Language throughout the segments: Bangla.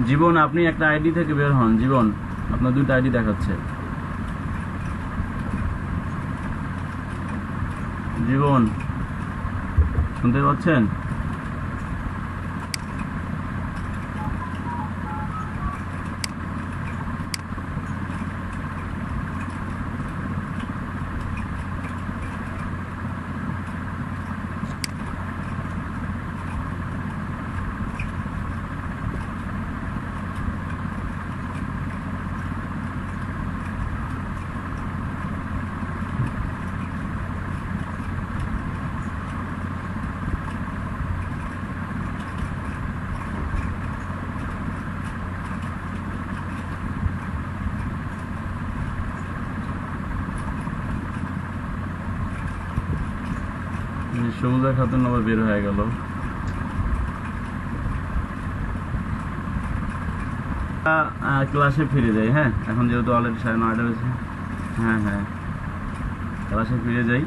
জীবন, আপনি একটা আইডি থেকে বের হন। জীবন, আপনার দুটো আইডি দেখাচ্ছে। জীবন, শুনতে পাচ্ছেন? সবুজা খাতুন আবার বের হয়ে গেল। ক্লাসে ফিরে যাই। হ্যাঁ, এখন যেহেতু অলরেডি 9:30 হয়েছে। হ্যাঁ হ্যাঁ, ক্লাসে ফিরে যাই।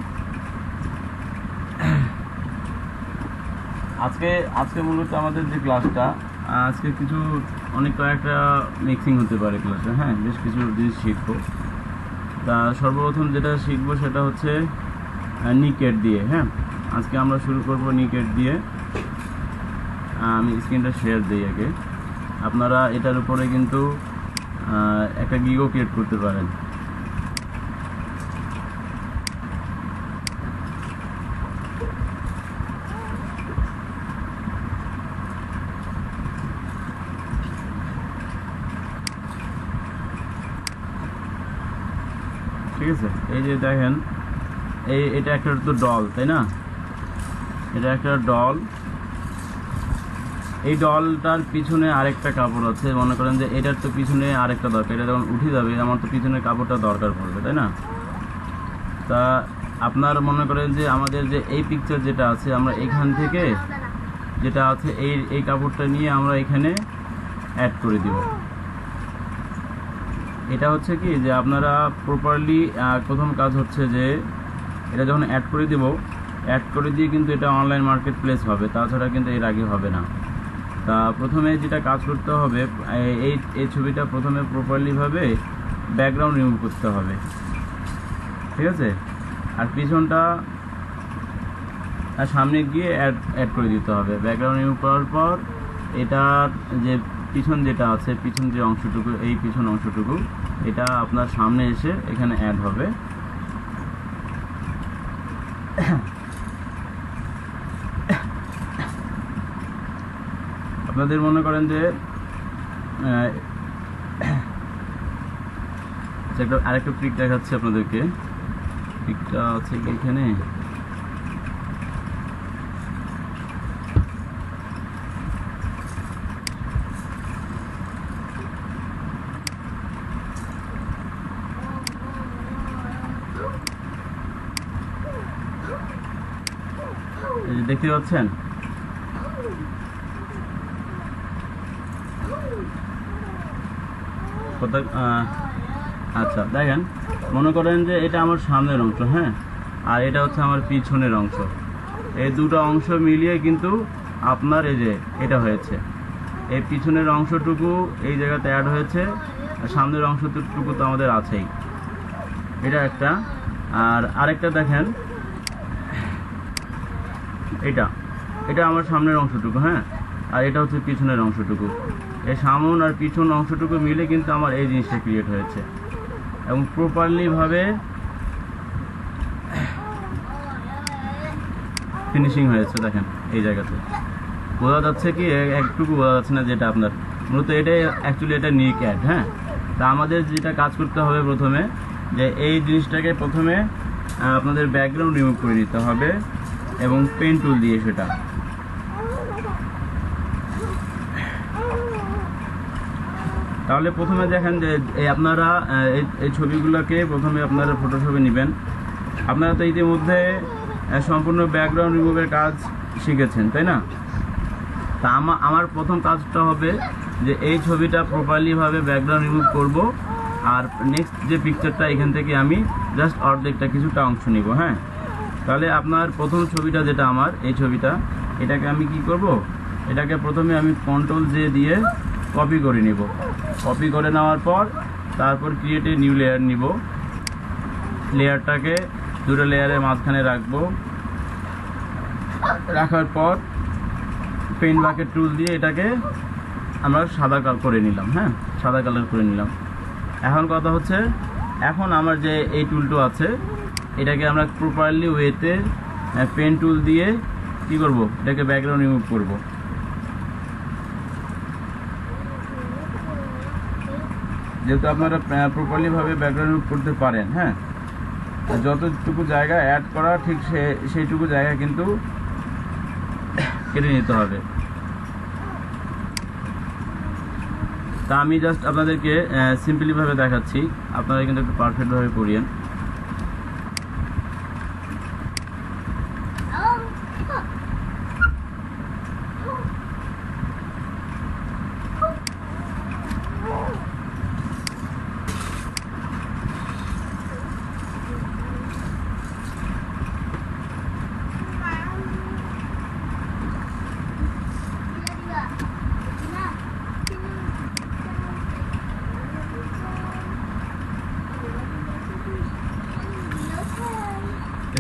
আজকে মূলত আমাদের যে ক্লাসটা, আজকে কয়েকটা মিক্সিং হতে পারে ক্লাসে। হ্যাঁ, বেশ কিছু জিনিস শিখবো। তা সর্বপ্রথম যেটা শিখবো সেটা হচ্ছে নিকেট দিয়ে। হ্যাঁ, আজকে আমরা শুরু করব নিকেট দিয়ে। আমি স্ক্রিনটা শেয়ার দিই আগে। আপনারা এটার উপরে কিন্তু একটা গিগও ক্রিয়েট করতে পারেন। ঠিক আছে, এই যে দেখেন, এটা একটা তো ডল, তাই না? এটা একটা ডল। এই ডলটার পিছনে আরেকটা কাপড় আছে। মনে করেন যে এটার তো পিছনে আরেকটা দরকার। এটা যখন উঠে যাবে, আমার তো পিছনে কাপড়টা দরকার পড়বে, তাই না? তা আপনার মনে করেন যে আমাদের যে এই পিকচার যেটা আছে, আমরা এখান থেকে যেটা আছে এই কাপড়টা নিয়ে আমরা এখানে অ্যাড করে দিব। এটা হচ্ছে কি যে আপনারা প্রপারলি প্রথম কাজ হচ্ছে যে এটা যখন অ্যাড করে দিয়ে কিন্তু এটা অনলাইন মার্কেট প্লেস হবে, তাছাড়া কিন্তু এর আগে হবে না। তা প্রথমে যেটা কাজ করতে হবে, এই ছবিটা প্রথমে প্রপারলিভাবে ব্যাকগ্রাউন্ড রিমুভ করতে হবে। ঠিক আছে, আর পিছনটা সামনে গিয়ে অ্যাড করে দিতে হবে। ব্যাকগ্রাউন্ড রিমুভ করার পর এটার যে পিছন যেটা আছে, পিছন যে অংশটুকু, এই পিছন অংশটুকু এটা আপনার সামনে এসে এখানে অ্যাড হবে। আপনাদের মনে করেন যে আরেকটা পিক দেখাচ্ছে আপনাদেরকে। পিকটা আছে এখানে। দেখতে পাচ্ছেন? আচ্ছা, দেখেন, মনে করেন যে এটা আমার সামনের অংশ, হ্যাঁ, আর এটা হচ্ছে আমার পিছনের অংশ। এই দুটো অংশ মিলিয়ে কিন্তু আপনার এই যে এটা হয়েছে। এই পিছনের অংশটুকু এই জায়গাতে অ্যাড হয়েছে, আর সামনের অংশটুকু তো আমাদের আছেই। এটা একটা। আর আরেকটা দেখেন, এটা আমার সামনের অংশটুকু, হ্যাঁ, আর এটা হচ্ছে পিছনের অংশটুকু। এই সামন আর পিছন অংশটুকু মিলে কিন্তু আমার এই জিনিসটা ক্রিয়েট হয়েছে, এবং প্রপারলিভাবে ফিনিশিং হয়েছে। দেখেন এই জায়গাতে বোঝা যাচ্ছে কি? একটুকু বোঝা যাচ্ছে না যেটা আপনার মূলত এটাই অ্যাকচুয়ালি এটা নিক অ্যাড। হ্যাঁ, তা আমাদের যেটা কাজ করতে হবে প্রথমে, যে এই জিনিসটাকে প্রথমে আপনাদের ব্যাকগ্রাউন্ড রিমুভ করে নিতে হবে এবং পেন টুল দিয়ে সেটা। তাহলে প্রথমে দেখেন যে আপনারা এই ছবিগুলোকে প্রথমে আপনারা ফটোশপে নেবেন। আপনারা তো ইতিমধ্যে সম্পূর্ণ ব্যাকগ্রাউন্ড রিমুভের কাজ শিখেছেন, তাই না? তা আমার প্রথম কাজটা হবে যে এই ছবিটা প্রপারলিভাবে ব্যাকগ্রাউন্ড রিমুভ করব, আর নেক্সট যে পিকচারটা এখান থেকে আমি জাস্ট অর্ধেকটা কিছুটা অংশ নিব। হ্যাঁ, তাহলে আপনার প্রথম ছবিটা যেটা আমার এই ছবিটা, এটাকে আমি কি করব, এটাকে প্রথমে আমি কন্ট্রোল জে দিয়ে কপি করে নিব। কপি করে নেওয়ার পর তারপর ক্রিয়েট এ নিউ লেয়ার নিব। লেয়ারটাকে দুটো লেয়ারের মাঝখানে রাখবো। রাখার পর পেইন্ট বাকেট টুল দিয়ে এটাকে আমরা সাদা কালার করে নিলাম। হ্যাঁ, সাদা কালার করে নিলাম। এখন কথা হচ্ছে, এখন আমার যে এই টুলটা আছে এটাকে আমরা প্রপারলি ওয়েতে পেন টুল দিয়ে কি করব, এটাকে ব্যাকগ্রাউন্ড রিমুভ করব। যেহেতু আপনারা প্রপারলি ভাবে ব্যাকগ্রাউন্ড রিমুভ করতে পারেন, হ্যাঁ, যতটুকু জায়গা অ্যাড করা ঠিক সেইটুকু জায়গা কিন্তু কেটে নিতে হবে। তা আমি জাস্ট আপনাদেরকে সিম্পলি ভাবে দেখাচ্ছি, আপনারা কিন্তু একটু পারফেক্ট ভাবে করিয়েন।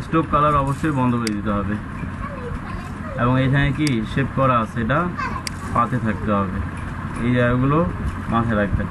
স্টোভ কালার অবশ্যই বন্ধ করে দিতে হবে এবং এখানে কি শেপ করা আছে এটা পাতে থাকতে হবে। এই জায়গাগুলো মাথায় রাখবেন।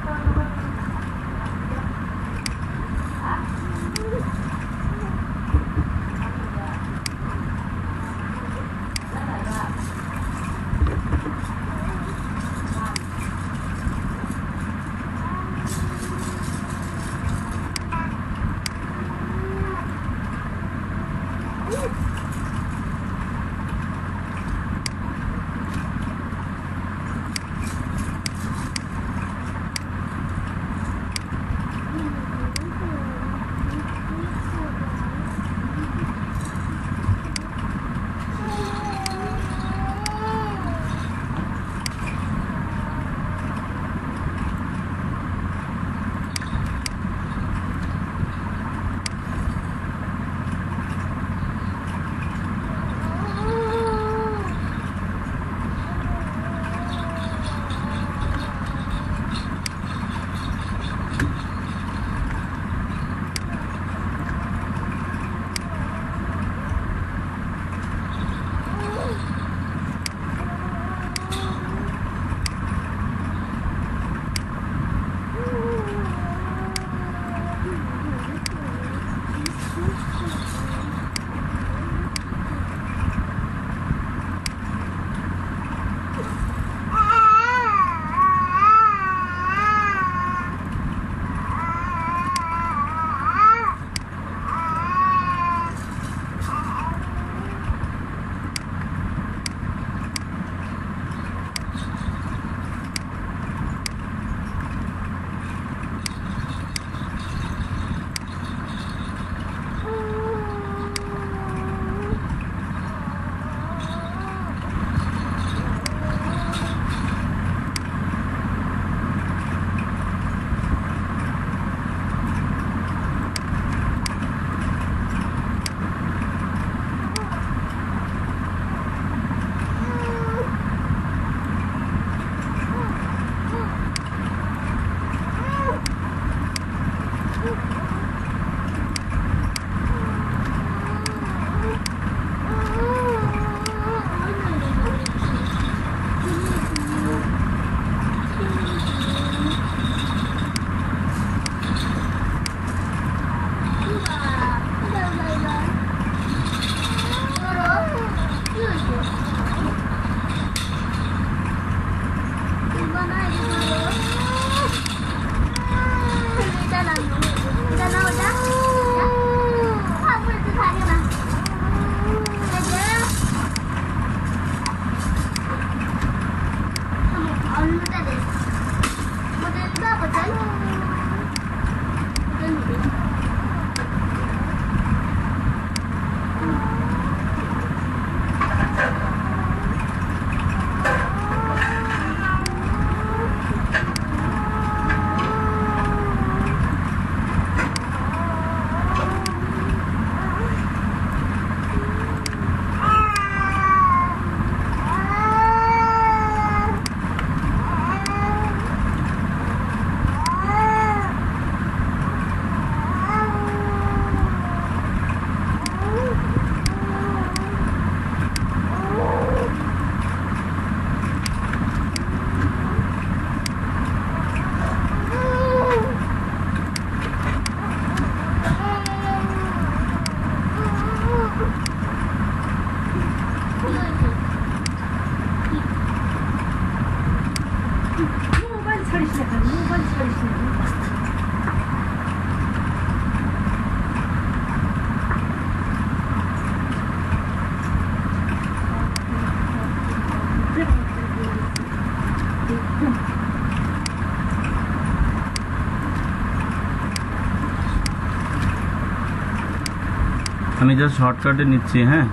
আমি জাস্ট শর্টকাটে নিচ্ছি। হ্যাঁ,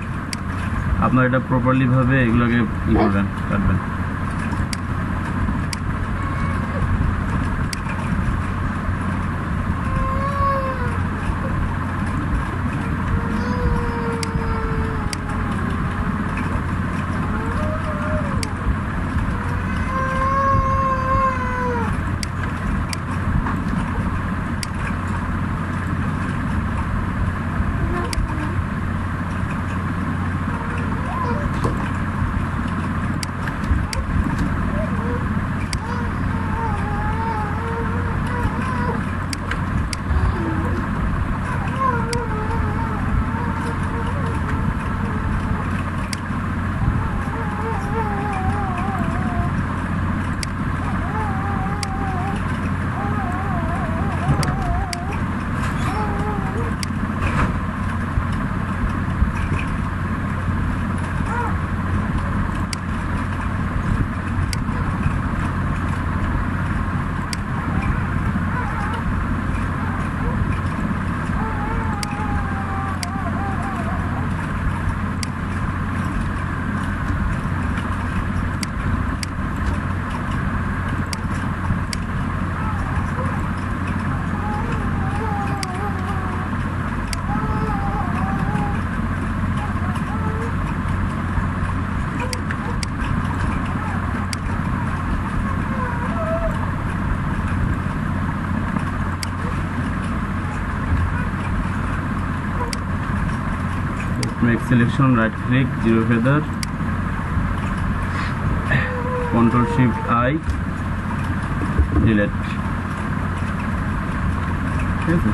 আপনার এটা প্রপারলি ভাবে এগুলোকে ই করবেন, কাটবেন। Make selection, right click, zero feather, Ctrl Shift I, delete। ঠিক আছে,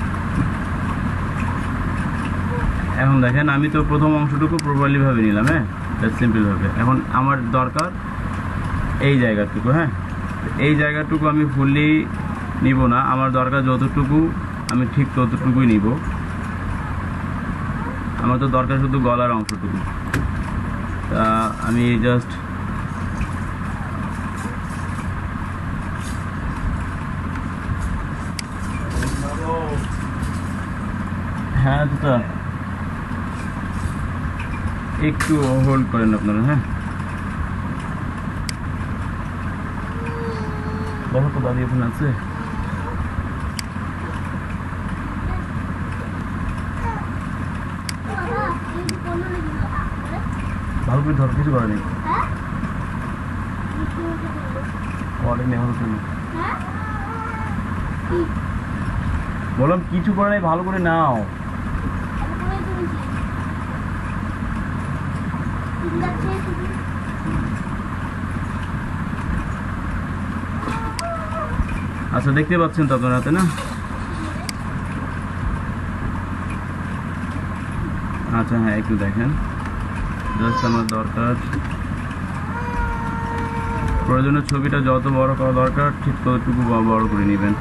এখন দেখেন আমি তো প্রথম অংশটুকু প্রপারলি ভাবে নিলাম। হ্যাঁ, সিম্পল ভাবে। এখন আমার দরকার এই জায়গাটুকু। হ্যাঁ, এই জায়গাটুকু আমি ফুললি নিব না, আমার দরকার যতটুকু আমি ঠিক ততটুকুই নিব। আমার তো দরকার শুধু গলার অংশটুকু। তা আমি জাস্ট হ্যাঁ দুটা একটু হোল্ড করেন আপনারা। হ্যাঁ, দেখো তো দাদি ওখানে আছে। ভালো করে ধর, কিছু করে নেই, বললাম কিছু করে নেই, ভালো করে নাও। আচ্ছা, দেখতে পাচ্ছেন তো আপনার হাতে না? আচ্ছা হ্যাঁ, একটু দেখেন। জাস্ট আমার দরকার প্রয়োজনীয় ছবিটা যত বড় করা দরকার ঠিক ততটুকু বড় করে নেবেন।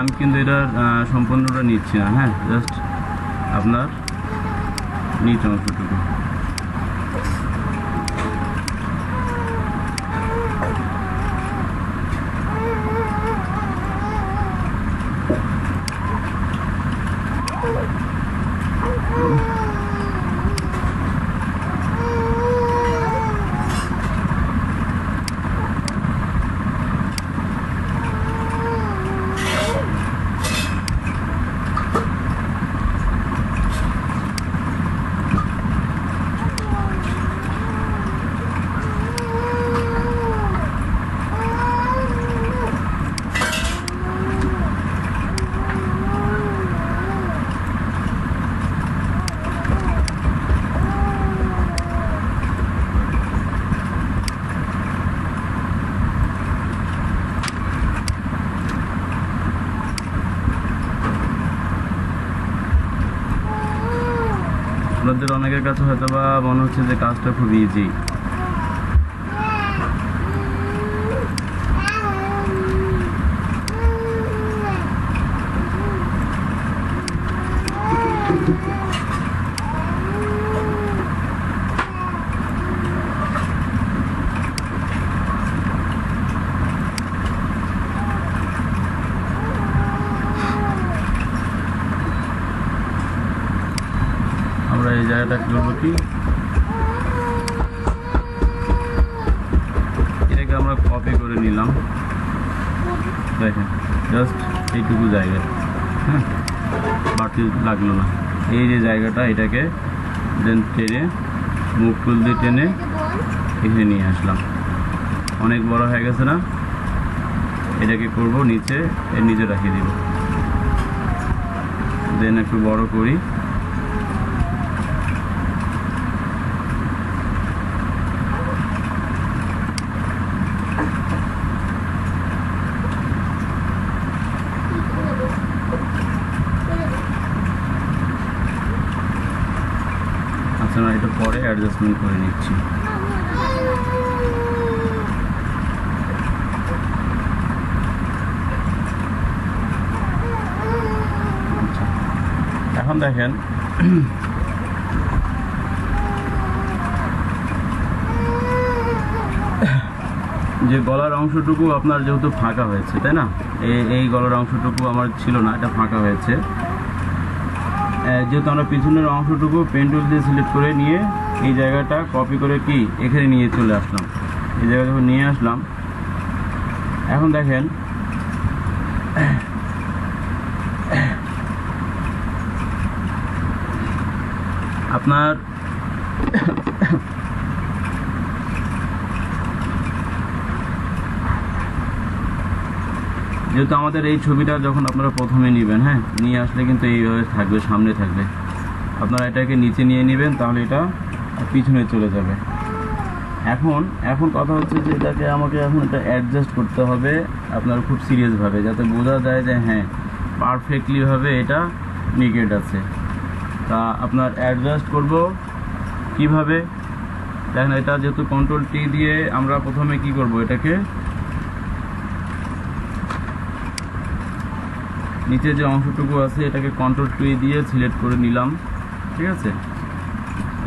আমি কিন্তু এটা সম্পূর্ণটা নিচ্ছি না। হ্যাঁ, জাস্ট আপনার নিচ অংশটুকু। আপনাদের অনেকের কাছে হয়তো বা মনে হচ্ছে যে কাজটা খুব ইজি। আমরা এই জায়গাটা করবো কি, এটাকে আমরা কপি করে নিলাম। দেখেন জাস্ট এইটুকু জায়গা, হ্যাঁ, বাড়তি লাগলো না। এই যে জায়গাটা, এটাকে দেন টেনে মুখ টুল দিয়ে টেনে এখানে নিয়ে আসলাম। অনেক বড় হয়ে গেছে না? এটাকে করব নিচে, এর নিচে রাখিয়ে দিব। দেন একটু বড় করি, আচ্ছা না, এটা পরে অ্যাডজাস্টমেন্ট করে নিচ্ছি। এখন দেখেন যে গলার অংশটুকু আপনার যেহেতু ফাঁকা হয়েছে, তাই না? এই গলার অংশটুকু আমার ছিল না, এটা ফাঁকা হয়েছে। যেহেতু আমরা পিছনের অংশটুকু পেন টুল দিয়ে সিলেক্ট করে নিয়ে এই জায়গাটা কপি করে কি এখানে নিয়ে চলে আসলাম। এই জায়গা যখন নিয়ে আসলাম, এখন দেখেন আপনার যেহেতু আমাদের এই ছবিটা যখন আপনারা প্রথমে নেবেন, হ্যাঁ, নিয়ে আসলে কিন্তু এইভাবে থাকবে, সামনে থাকবে। আপনারা এটাকে নিচে নিয়ে নেবেন, তাহলে এটা পিছনে চলে যাবে। এখন কথা হচ্ছে যে এটাকে আমাকে এখন এটা অ্যাডজাস্ট করতে হবে আপনার খুব সিরিয়াসভাবে, যাতে বোঝা যায় যে হ্যাঁ পারফেক্টলিভাবে এটা নিকেট আছে। তা আপনার অ্যাডজাস্ট করব কিভাবে? দেখেন, এটা যেহেতু কন্ট্রোল টি দিয়ে আমরা প্রথমে কি করব, এটাকে নিচে যে অংশটুকু আছে এটাকে কন্ট্রোল টি দিয়ে সিলেক্ট করে নিলাম, ঠিক আছে?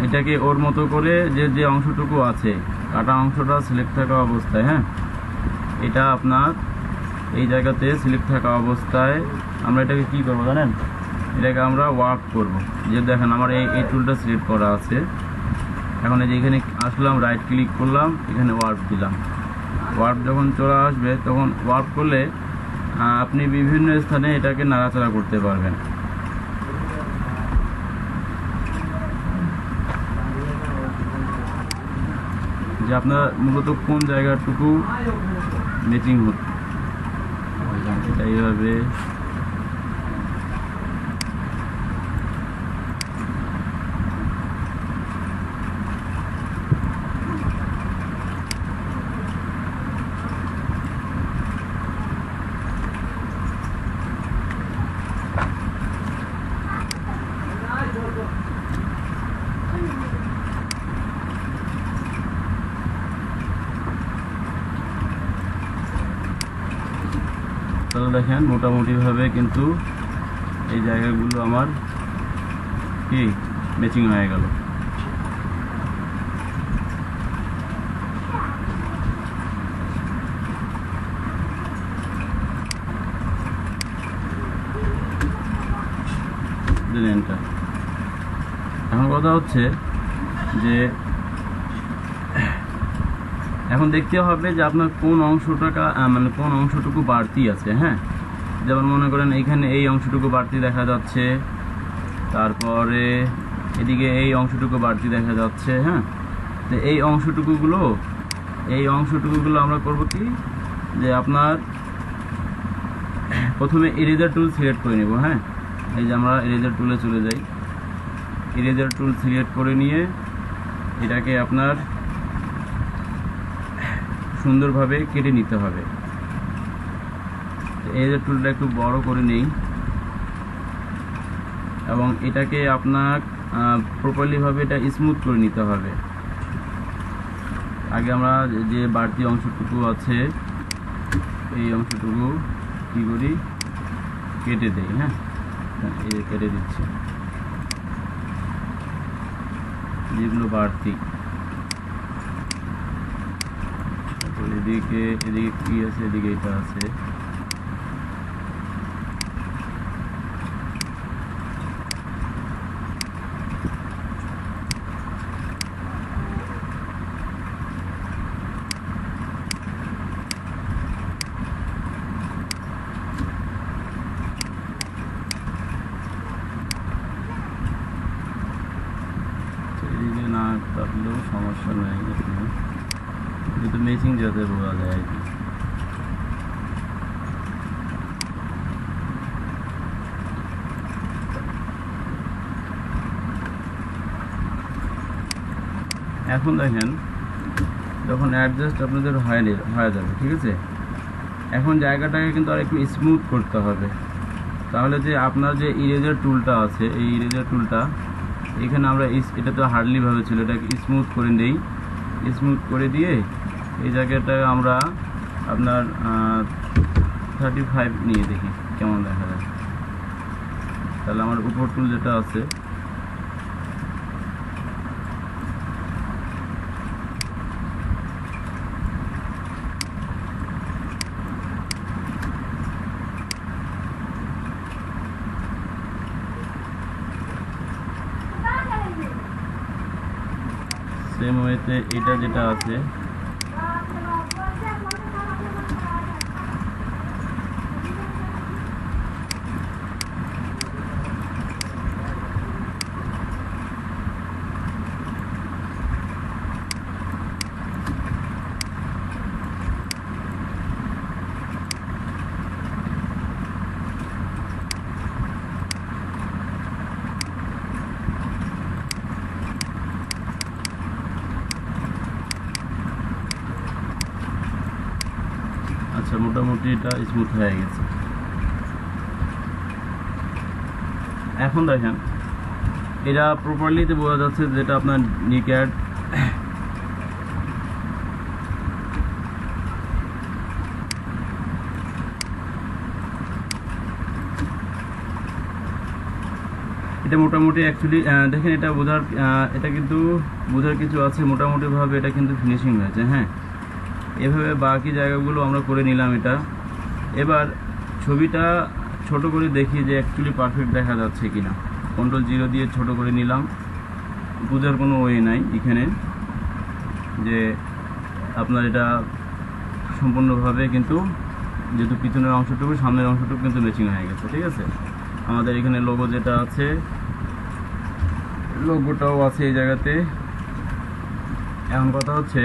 এটাকে ওর মতো করে যে অংশটুকু আছে, কাটা অংশটা সিলেক্ট থাকা অবস্থায়, হ্যাঁ, এটা আপনার এই জায়গাতে সিলেক্ট থাকা অবস্থায় আমরা এটাকে কি করব জানেন? এটাকে আমরা ওয়ার্ক করব। যে দেখেন আমার এই টুলটা সিলেক্ট করা আছে। এখন এই যে এখানে আসলাম, রাইট ক্লিক করলাম, এখানে ওয়ার্ক দিলাম। ওয়ার্ক যখন চলে আসবে তখন ওয়ার্ক করলে আপনি বিভিন্ন স্থানে এটাকে নাড়াচাড়া করতে পারবেন। যে আপনার মূলত কোন জায়গাটুকু ম্যাচিং হচ্ছে, এটা এইভাবে তাহলে দেখেন মোটামুটিভাবে কিন্তু এই জায়গাগুলো আমার কি ম্যাচিং হয়ে গেল। এখন কথা হচ্ছে যে এখন দেখতে হবে যে আপনার কোন অংশটা মানে কোন অংশটুকু বাড়তি আছে। হ্যাঁ, যেমন মনে করেন এইখানে এই অংশটুকু বাড়তি দেখা যাচ্ছে, তারপরে এদিকে এই অংশটুকু বাড়তি দেখা যাচ্ছে। হ্যাঁ, তো এই অংশটুকুগুলো আমরা করব কি, যে আপনার প্রথমে ইরেজার টুল সিলেক্ট করে নেব। হ্যাঁ, এই যে আমরা ইরেজার টুলে চলে যাই, ইরেজার টুল সিলেক্ট করে নিয়ে এটাকে আপনার সুন্দরভাবে কেটে নিতে হবে। ইরেজার টুলটা একটু বড় করে নেই এবং এটাকে আপনার প্রপারলিভাবে এটা স্মুথ করে নিতে হবে। আগে আমরা যে বাড়তি অংশটুকু আছে এই অংশটুকু কী করি, কেটে দেই। হ্যাঁ, এই কেটে দিচ্ছি যেগুলো বাড়তি। এদিকে কি আছে, এদিকে এটা আছে। এদিকে না কাটলেও সমস্যা নেই, যেহেতু মেশিন যাতে বোঝা যায় আর কি। এখন দেখেন যখন অ্যাডজাস্ট আপনাদের হয়ে যাবে, ঠিক আছে। এখন জায়গাটাকে কিন্তু আর একটু স্মুথ করতে হবে। তাহলে যে আপনার যে ইরেজার টুলটা আছে, এই ইরেজার টুলটা এখানে আমরা এটা তো হার্ডলিভাবে ছিল, এটাকে স্মুথ করে নেই। স্মুথ করে দিয়ে এই জায়গাটা আমরা আপনার 35 নিয়ে দেখি কেমন দেখা যায়। তাহলে আমার উপর টুল যেটা আছে সেম ওয়েতে এটা যেটা আছে আচ্ছা, মোটামুটি এটা স্মুথ হয়ে গেছে। এখন দেখেন এটা প্রপারলিতে বোঝা যাচ্ছে যেটা আপনার নিক্যাড এটা মোটামুটি অ্যাকচুয়ালি দেখেন এটা বোঝার এটা কিন্তু বোঝার কিছু আছে। মোটামুটিভাবে এটা কিন্তু ফিনিশিং হয়েছে। হ্যাঁ, এভাবে বাকি জায়গাগুলো আমরা করে নিলাম। এটা এবার ছবিটা ছোট করে দেখি যে অ্যাকচুয়ালি পারফেক্ট দেখা যাচ্ছে কিনা। কন্ট্রোল 0 দিয়ে ছোট করে নিলাম। বোঝার কোনো ওয়ে নাই এখানে যে আপনার এটা সম্পূর্ণভাবে কিন্তু যেহেতু পিছনের অংশটুকু সামনের অংশটুকু কিন্তু ম্যাচিং হয়ে গেছে, ঠিক আছে। আমাদের এখানে লোগো যেটা আছে, লোগোটাও আছে এই জায়গাতে। এখন কথা হচ্ছে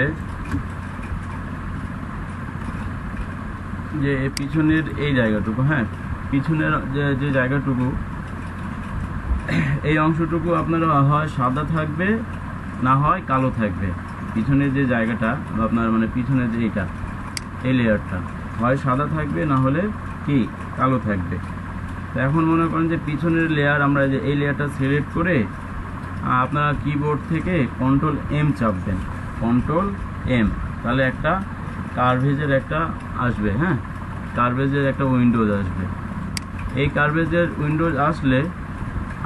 যে পিছনের এই জায়গাটুকু, হ্যাঁ, পিছনের যে জায়গাটুকু, এই অংশটুকু আপনার হয় সাদা থাকবে না হয় কালো থাকবে। পিছনের যে জায়গাটা আপনার মানে পিছনের যে এইটা, এই লেয়ারটা হয় সাদা থাকবে না হলে কি কালো থাকবে। তো এখন মনে করেন যে পিছনের লেয়ার আমরা যে এই লেয়ারটা সিলেক্ট করে আপনারা কিবোর্ড থেকে কন্ট্রোল M চাপবেন, কন্ট্রোল M, তাহলে একটা কার্ভেজের একটা আসবে। হ্যাঁ, কার্ভেজের একটা উইন্ডোজ আসবে। এই কার্ভেজের উইন্ডোজ আসলে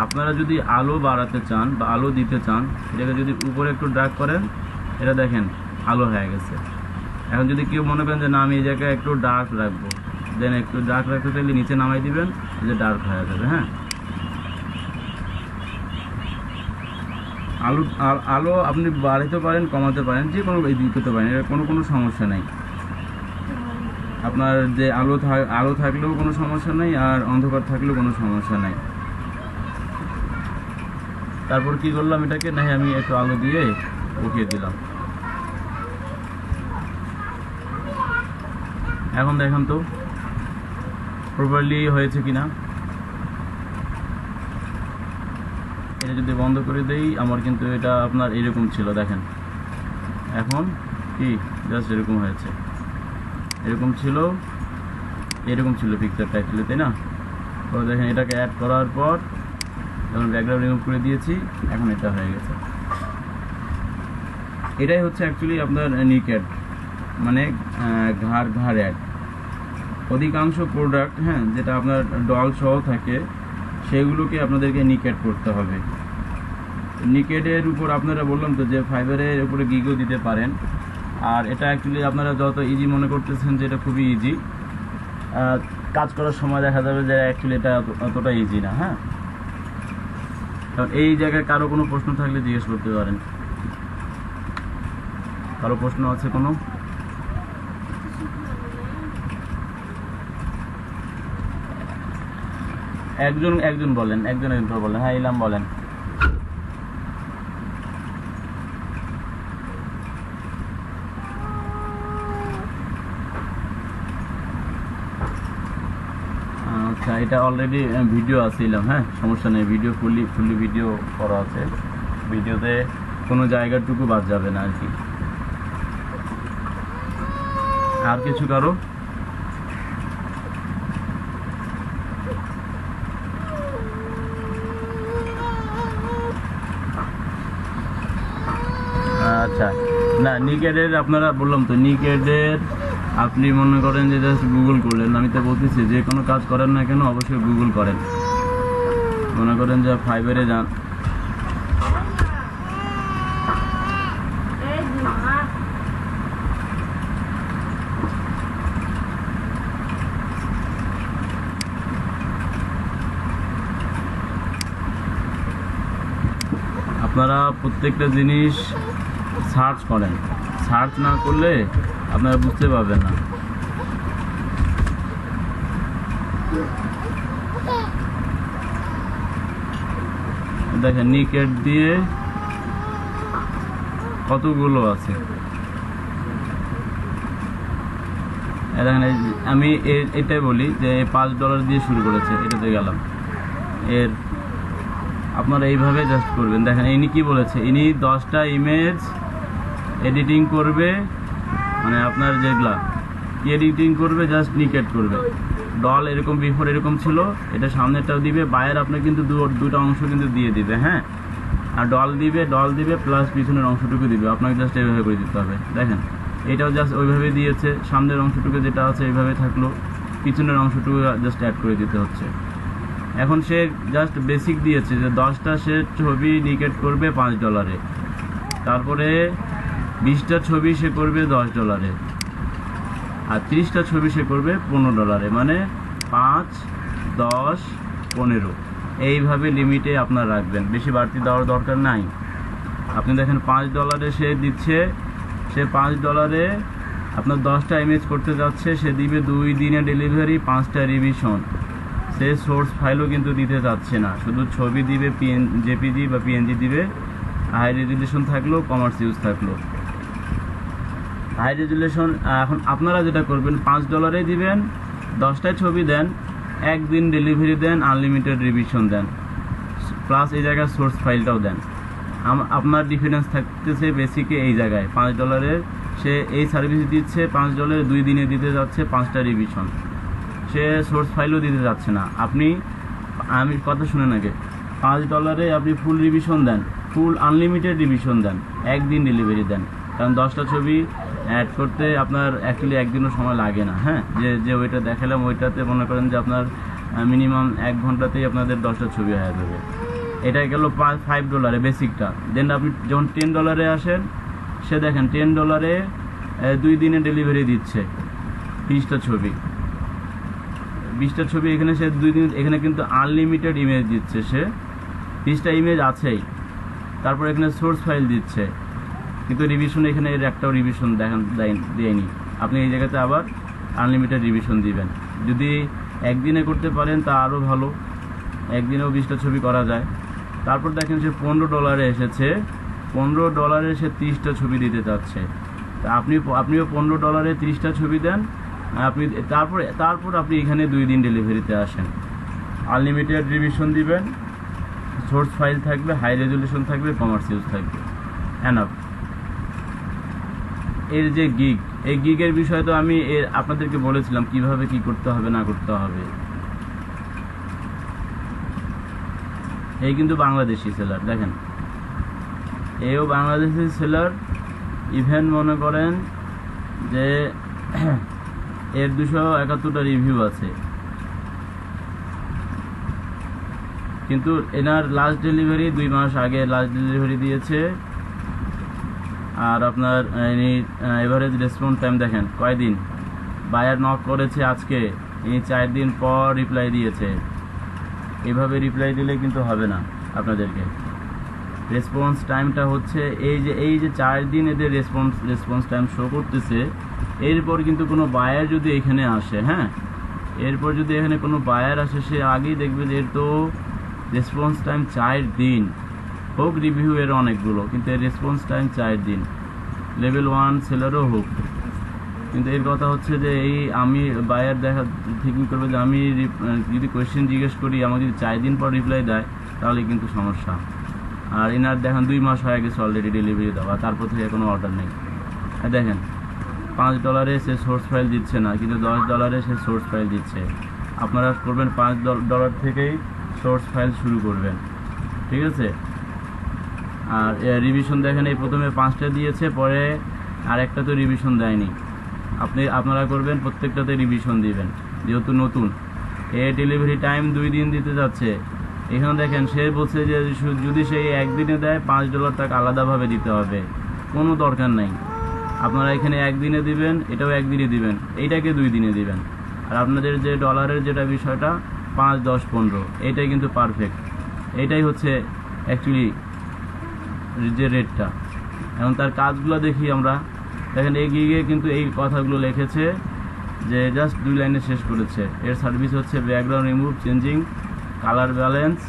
আপনারা যদি আলো বাড়াতে চান বা আলো দিতে চান, এটাকে যদি উপরে একটু ড্র্যাগ করেন, এটা দেখেন আলো হয়ে গেছে। এখন যদি কেউ মনে করেন যে না আমি এই জায়গায় একটু ডার্ক রাখবো, দেন একটু ডার্ক রাখতে চাইলে নিচে নামাই দিবেন, যে ডার্ক হয়ে যাবে। হ্যাঁ, আলো আপনি বাড়াতে পারেন, কমাতে পারেন, যে কোনো দিতে পারেন, এটা কোনো সমস্যা নাই। আপনার যে আলো থাকলেও কোনো সমস্যা নেই, আর অন্ধকার থাকলেও কোনো সমস্যা নাই। তারপর কি করলাম, এটাকে না আমি একটু আলো দিয়ে উঠিয়ে দিলাম। এখন দেখেন তো প্রপারলি হয়েছে কিনা। এটা যদি বন্ধ করে দেই, আমার কিন্তু এটা আপনার এরকম ছিল, দেখেন এখন কি জাস্ট এরকম হয়েছে। এরকম ছিল পিকচারটা অ্যাকচুয়ালি, তাই না? তো দেখেন এটাকে অ্যাড করার পর যেমন ব্যাকগ্রাউন্ড রিমুভ করে দিয়েছি, এখন এটা হয়ে গেছে। এটাই হচ্ছে অ্যাকচুয়ালি আপনার নিকেড, মানে ঘাড় অ্যাড। অধিকাংশ প্রোডাক্ট, হ্যাঁ, যেটা আপনার ডল সহ থাকে সেগুলোকে আপনাদেরকে নিকেড করতে হবে। নিকেডের উপর আপনারা বললাম তো যে ফাইবারের উপরে গিগও দিতে পারেন। আর এটা অ্যাকচুয়ালি আপনারা যত ইজি মনে করতেছেন যে এটা খুবই ইজি, কাজ করার সময় দেখা যাবে যে অ্যাকচুয়ালি এটা অতটা ইজি না। হ্যাঁ, কারণ এই জায়গায় কারো কোনো প্রশ্ন থাকলে জিজ্ঞেস করতে পারেন। কারো প্রশ্ন আছে কোনো? একজন বলেন, একজন করে বলেন। হ্যাঁ, ইলাম বলেন। আচ্ছা, এটা অলরেডি ভিডিও আছে ইলাম। হ্যাঁ, সমস্যা নেই, ভিডিও ফুললি ভিডিও করা আছে। ভিডিওতে কোনো জায়গাটুকু বাদ যাবে না আর কি। আর কিছু কারো? আচ্ছা, না, নিকেডের আপনারা বললাম তো, নিকেডের আপনি মনে করেন যে জাস্ট গুগল করলেন। আমি তো বলতেছি যে কোনো কাজ করেন না কেন অবশ্যই গুগল করেন। মনে করেন যে ফাইবারে যান, আপনারা প্রত্যেকটা জিনিস সার্চ করেন। সার্চ না করলে আপনারা বুঝতে পারবেন না। দেখেন নিকেড দিয়ে কতগুলো আছে। দেখেন, আমি এটাই বলি যে $5 দিয়ে শুরু করেছে, এটাতে গেলাম। এর আপনারা এইভাবে জাস্ট করবেন। দেখেন ইনি কি বলেছে, ইনি 10টা ইমেজ এডিটিং করবে, মানে আপনার যেগুলা এডিটিং করবে জাস্ট নিকেড করবে। ডল এরকম বিফোর এরকম ছিল, এটা সামনেরটাও দিবে, বাইরের আপনার কিন্তু দুটো অংশ কিন্তু দিয়ে দিবে। হ্যাঁ, আর ডল দিবে প্লাস পিছনের অংশটুকু দিবে। আপনাকে জাস্ট এইভাবে করে দিতে হবে। দেখেন এটাও জাস্ট ওইভাবে দিয়েছে, সামনের অংশটুকু যেটা আছে এইভাবে থাকলো, পিছনের অংশটুকু জাস্ট অ্যাড করে দিতে হচ্ছে। এখন সে জাস্ট বেসিক দিয়েছে যে 10টা সে ছবি নিকেড করবে $5, তারপরে 20টা ছবি সে করবে $10, আর 30টা ছবি সে করবে $15, মানে 5, 10, 15 এইভাবে লিমিটে আপনার রাখবেন। বেশি বাড়তি দেওয়ার দরকার নাই। আপনি দেখেন $5 সে দিচ্ছে, সে $5 আপনার 10টা ইমেজ করতে যাচ্ছে, সে দিবে 2 দিনে ডেলিভারি, 5টা রিভিশন। সে সোর্স ফাইলও কিন্তু দিতে যাচ্ছে না, শুধু ছবি দিবে, জেপিজি বা পিএনজি দিবে। হাই রেজুলেশন থাকলো, কমার্স ইউজ থাকলো। হাই রেজুলেশন এখন আপনারা যেটা করবেন, $5 দিবেন, 10টায় ছবি দেন, 1 দিন ডেলিভারি দেন, আনলিমিটেড রিভিশন দেন, প্লাস এই জায়গায় সোর্স ফাইলটাও দেন। আপনার ডিফারেন্স থাকতেছে বেসিকে এই জায়গায়। $5 সে এই সার্ভিস দিচ্ছে, $5 2 দিনে দিতে যাচ্ছে 5টা রিভিশন, সে সোর্স ফাইলও দিতে যাচ্ছে না। আমি কথা শুনেন আগে, $5 আপনি ফুল রিভিশন দেন, ফুল আনলিমিটেড রিভিশন দেন, 1 দিন ডেলিভারি দেন। কারণ 10টা ছবি অ্যাড করতে আপনার অ্যাকচুয়ালি 1 দিনও সময় লাগে না। হ্যাঁ, যে ওইটা দেখালাম ওইটাতে মনে করেন যে আপনার মিনিমাম 1 ঘন্টাতেই আপনাদের 10টা ছবি হয়ে যাবে। এটা গেল $5 বেসিকটা। দেন আপনি যখন $10 আসেন, সে দেখেন $10 2 দিনে ডেলিভারি দিচ্ছে 20টা ছবি। 20টা ছবি এখানে সে 2 দিন, এখানে কিন্তু আনলিমিটেড ইমেজ দিচ্ছে, সে 20টা ইমেজ আছেই। তারপর এখানে সোর্স ফাইল দিচ্ছে, কিন্তু রিভিশন এখানে এর একটাও রিভিশন দেয়নি। আপনি এই জায়গাতে আবার আনলিমিটেড রিভিশন দিবেন। যদি একদিনে করতে পারেন তা আরও ভালো, একদিনেও 20টা ছবি করা যায়। তারপর দেখেন সে $15 এসেছে, $15 সে 30টা ছবি দিতে চাচ্ছে। তা আপনিও $15 30টা ছবি দেন, আপনি তারপর আপনি এখানে 2 দিন ডেলিভারিতে আসেন, আনলিমিটেড রিভিশন দিবেন, সোর্স ফাইল থাকবে, হাই রেজুলেশন থাকবে, কমার্স ইউজ থাকবে, এনাফ। এর যে এই গিগের বিষয়ে তো আমি আপনাদেরকে বলেছিলাম কিভাবে কি করতে হবে না করতে হবে। এই কিন্তু বাংলাদেশি সেলার, দেখেন এও বাংলাদেশি সেলার। ইভেন মনে করেন যে এর 271টা রিভিউ আছে, কিন্তু এনার লাস্ট ডেলিভারি 2 মাস আগে লাস্ট ডেলিভারি দিয়েছে। আর আপনার এভারেজ রেসপন্স টাইম দেখেন কয়দিন, বায়ার নক করেছে আজকে, ইনি 4 দিন পর রিপ্লাই দিয়েছে। এভাবে রিপ্লাই দিলে কিন্তু হবে না আপনাদেরকে। রেসপন্স টাইমটা হচ্ছে এই যে 4 দিন এদের রেসপন্স টাইম শো করতেছে। এরপর কিন্তু কোনো বায়ার যদি এখানে আসে, হ্যাঁ, এরপর যদি এখানে কোনো বায়ার আসে, সে আগেই দেখবে যে এর তো রেসপন্স টাইম 4 দিন। হোক রিভিউ এর অনেকগুলো, কিন্তু এর রেসপন্স টাইম 4 দিন। লেভেল 1 সেলারও হোক, কিন্তু এর কথা হচ্ছে যে এই আমি বায়ার দেখা থিঙ্কিং করবে যে আমি যদি কোয়েশ্চেন জিজ্ঞেস করি, আমাকে যদি 4 দিন পর রিপ্লাই দেয়, তাহলে কিন্তু সমস্যা। আর এনার দেখেন 2 মাস হয়ে গেছে অলরেডি ডেলিভারি দেওয়া, তারপর থেকে কোনো অর্ডার নেই। দেখেন $5 সে সোর্স ফাইল দিচ্ছে না, কিন্তু $10 সে সোর্স ফাইল দিচ্ছে। আপনারা করবেন $5 থেকেই সোর্স ফাইল শুরু করবেন, ঠিক আছে। আর রিভিশন দেখেন, এই প্রথমে 5টা দিয়েছে, পরে আরেকটা তো রিভিশন দেয়নি। আপনারা করবেন প্রত্যেকটাতে রিভিশন দিবেন, যেহেতু নতুন। ডেলিভারি টাইম 2 দিন দিতে যাচ্ছে। এখানে দেখেন সে বলছে যে যদি সেই একদিনে দেয় $5 তাকে আলাদাভাবে দিতে হবে, কোনো দরকার নাই। আপনারা এখানে একদিনে দিবেন, এটাও একদিনে দিবেন, এইটাকে 2 দিনে দিবেন। আর আপনাদের যে ডলারের যেটা বিষয়টা 5, 10, 15, এইটাই কিন্তু পারফেক্ট। এইটাই হচ্ছে অ্যাকচুয়ালি যে রেটটা। এখন তার কাজগুলো দেখি আমরা। দেখেন এই গিগে কিন্তু এই কথাগুলো লিখেছে যে জাস্ট 2 লাইনে শেষ করেছে। এর সার্ভিস হচ্ছে background remove, changing colour balance,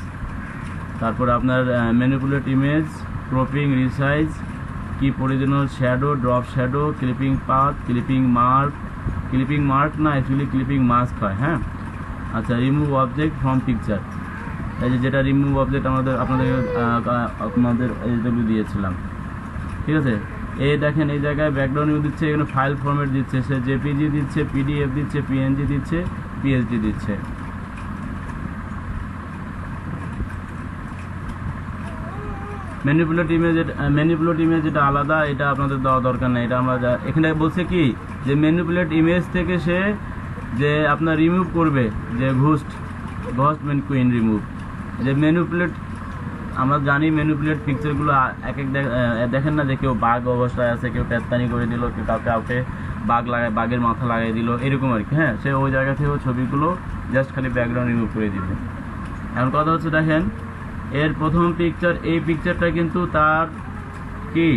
তারপর আপনার manipulate image, cropping, resize, keep original shadow, drop shadow, clipping path, clipping mark না অ্যাকচুয়ালি ক্লিপিং মাস্ক হয়, হ্যাঁ। আচ্ছা, রিমুভ অবজেক্ট ফ্রম পিকচার, এই যেটা রিমুভ অবজেক্ট আপনাদের এইচডব্লিউ দিয়েছিলাম, ঠিক আছে। এই দেখেন এই জায়গায় ব্যাকগ্রাউন্ড দিচ্ছে, এখানে ফাইল ফরম্যাট দিচ্ছে, সে জেপিজি দিচ্ছে, পিডিএফ দিচ্ছে, পিএনজি দিচ্ছে, পিএসডি দিচ্ছে। ম্যানিপুলেট ইমেজ যেটা আলাদা, এটা আপনাদের দেওয়া দরকার নেই। এটা আমরা এখানে বলছে কি যে ম্যানিপুলেট ইমেজ থেকে সে যে আপনার রিমুভ করবে, যে ঘোস্ট কুইন রিমুভ, যে ম্যানিপুলেট, আমরা জানি ম্যানিপুলেট পিকচারগুলো দেখেন না যে কেউ বাঘ অবস্থায় আছে, কেউ পেতপানি করে দিল, কেউ কাউকে বাঘের মাথা লাগাই দিল, এরকম আর কি, হ্যাঁ। সে ওই জায়গা থেকেও ছবিগুলো জাস্ট খালি ব্যাকগ্রাউন্ড রিমুভ করে দিবে। এখন কথা হচ্ছে দেখেন এর প্রথম পিকচার, এই পিকচারটা কিন্তু তার কি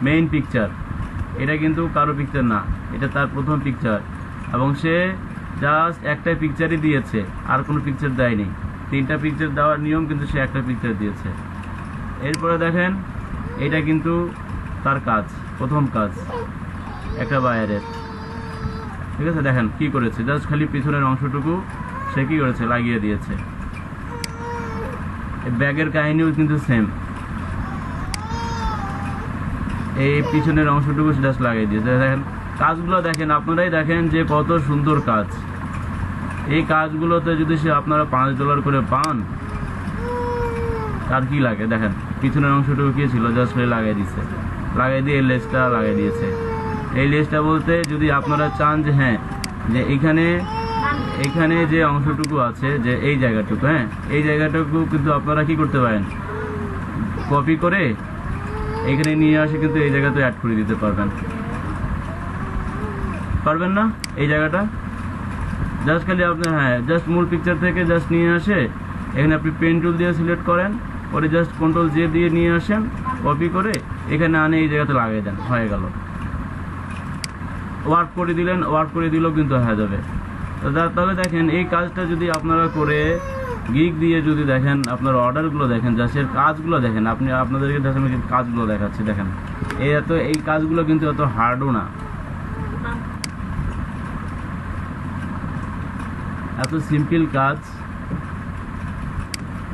মেইন পিকচার, এটা কিন্তু কারো পিকচার না, এটা তার প্রথম পিকচার। এবং সে জাস্ট একটা পিকচারই দিয়েছে, আর কোনো পিকচার দেয়নি। 3টা পিকচার দেওয়ার নিয়ম, কিন্তু সে একটা পিকচার দিয়েছে। এরপরে দেখেন এটা কিন্তু তার কাজ, প্রথম কাজ একটা বায়ারের, ঠিক আছে। দেখেন কি করেছে, জাস্ট খালি পিছনের অংশটুকু সে কি করেছে, লাগিয়ে দিয়েছে। ব্যাগের কাহিনীও কিন্তু সেম, এই পিছনের অংশটুকু জাস্ট লাগিয়ে দিয়েছে। দেখেন কাজগুলো দেখেন, আপনারাই দেখেন যে কত সুন্দর কাজ। এই কাজগুলোতে যদি সে আপনারা $5 করে পান, তার কি লাগে। দেখেন পিছনের অংশটুকু কি ছিল, জাস্ট লাগিয়ে দিয়েছে, লাগিয়ে দিয়ে এই লেজটা লাগিয়ে দিয়েছে। এই লেজটা বলতে যদি আপনারা চান যে হ্যাঁ যে এখানে যে অংশটুকু আছে, যে এই জায়গাটুকু, হ্যাঁ এই জায়গাটুকু কিন্তু আপনারা কি করতে পারেন, কপি করে এখানে নিয়ে আসে কিন্তু এই জায়গাতে অ্যাড করে দিতে পারবেন না। এই জায়গাটা জাস্ট খালি আপনি হ্যাঁ জাস্ট মূল পিকচার থেকে জাস্ট নিয়ে আসে, এখানে আপনি পেন টুল দিয়ে সিলেক্ট করেন, পরে জাস্ট কন্ট্রোল জে দিয়ে নিয়ে আসেন, কপি করে এখানে আনে এই জায়গাতে লাগিয়ে দেন, হয়ে গেল। ওয়ার্ক করে দিলেও কিন্তু হয়ে যাবে। তাহলে দেখেন এই কাজটা যদি আপনারা করে গিগ দিয়ে যদি দেখেন, আপনার অর্ডারগুলো দেখেন, জাস্টের কাজগুলো দেখেন, আপনাদেরকে দেখেন কাজগুলো দেখাচ্ছি। দেখেন এই কাজগুলো কিন্তু এত হার্ডও না, এত সিম্পল কাজ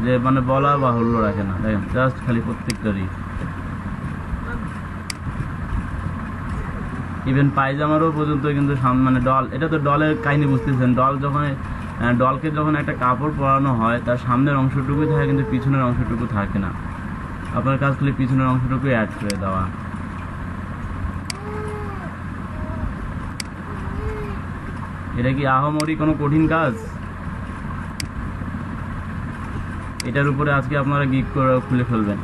যে মানে বলা বাহুল্য রাখে না। দেখেন জাস্ট খালি প্রত্যেকটারই, ইভেন পায়জামারও পর্যন্ত কিন্তু মানে ডল, এটা তো ডলের কাহিনী বুঝতেছেন। ডল যখন ডলকে যখন একটা কাপড় পরানো হয় তার সামনের অংশটুকুই থাকে, কিন্তু পিছনের অংশটুকু থাকে না। আপনার কাজ খালি পিছনের অংশটুকু অ্যাড করে দেওয়া। এটা কি আহামরি কোনো কঠিন কাজ? এটার উপরে আজকে আপনারা গিগ করে খুলে ফেলবেন।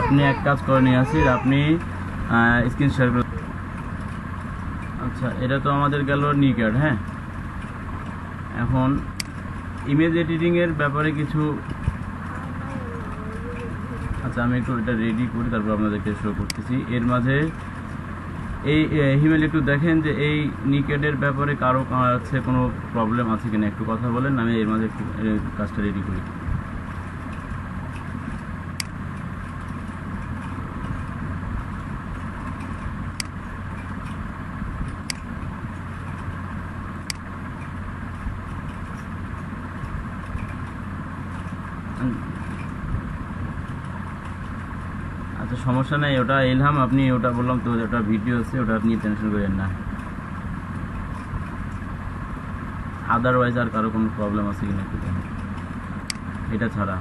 আপনি এক কাজ করে নিয়ে আসি, আপনি স্ক্রিন শেয়ার করে। আচ্ছা, এটা তো আমাদের গেল নিকার্ড। হ্যাঁ, এখন ইমেজ এডিটিংয়ের ব্যাপারে কিছু, আচ্ছা আমি একটু এটা রেডি করি, তারপর আপনাদেরকে শো করতেছি। এর মাঝে এই হিমেল একটু দেখেন যে এই নিকেডের ব্যাপারে কারো কাছে কোনো প্রবলেম আছে কিনা, একটু কথা বলেন। আমি এর মাঝে একটু কাজটা রেডি করি। আচ্ছা সমস্যা নাই, ওটা ইলহাম, আপনি ওটা বললাম তো, ওটা ভিডিও আছে, ওটা আপনি টেনশন করেন না। আদারওয়াইজ আর কারো কোনো প্রবলেম আছে কিনা একটু দেখেন এটা ছাড়া।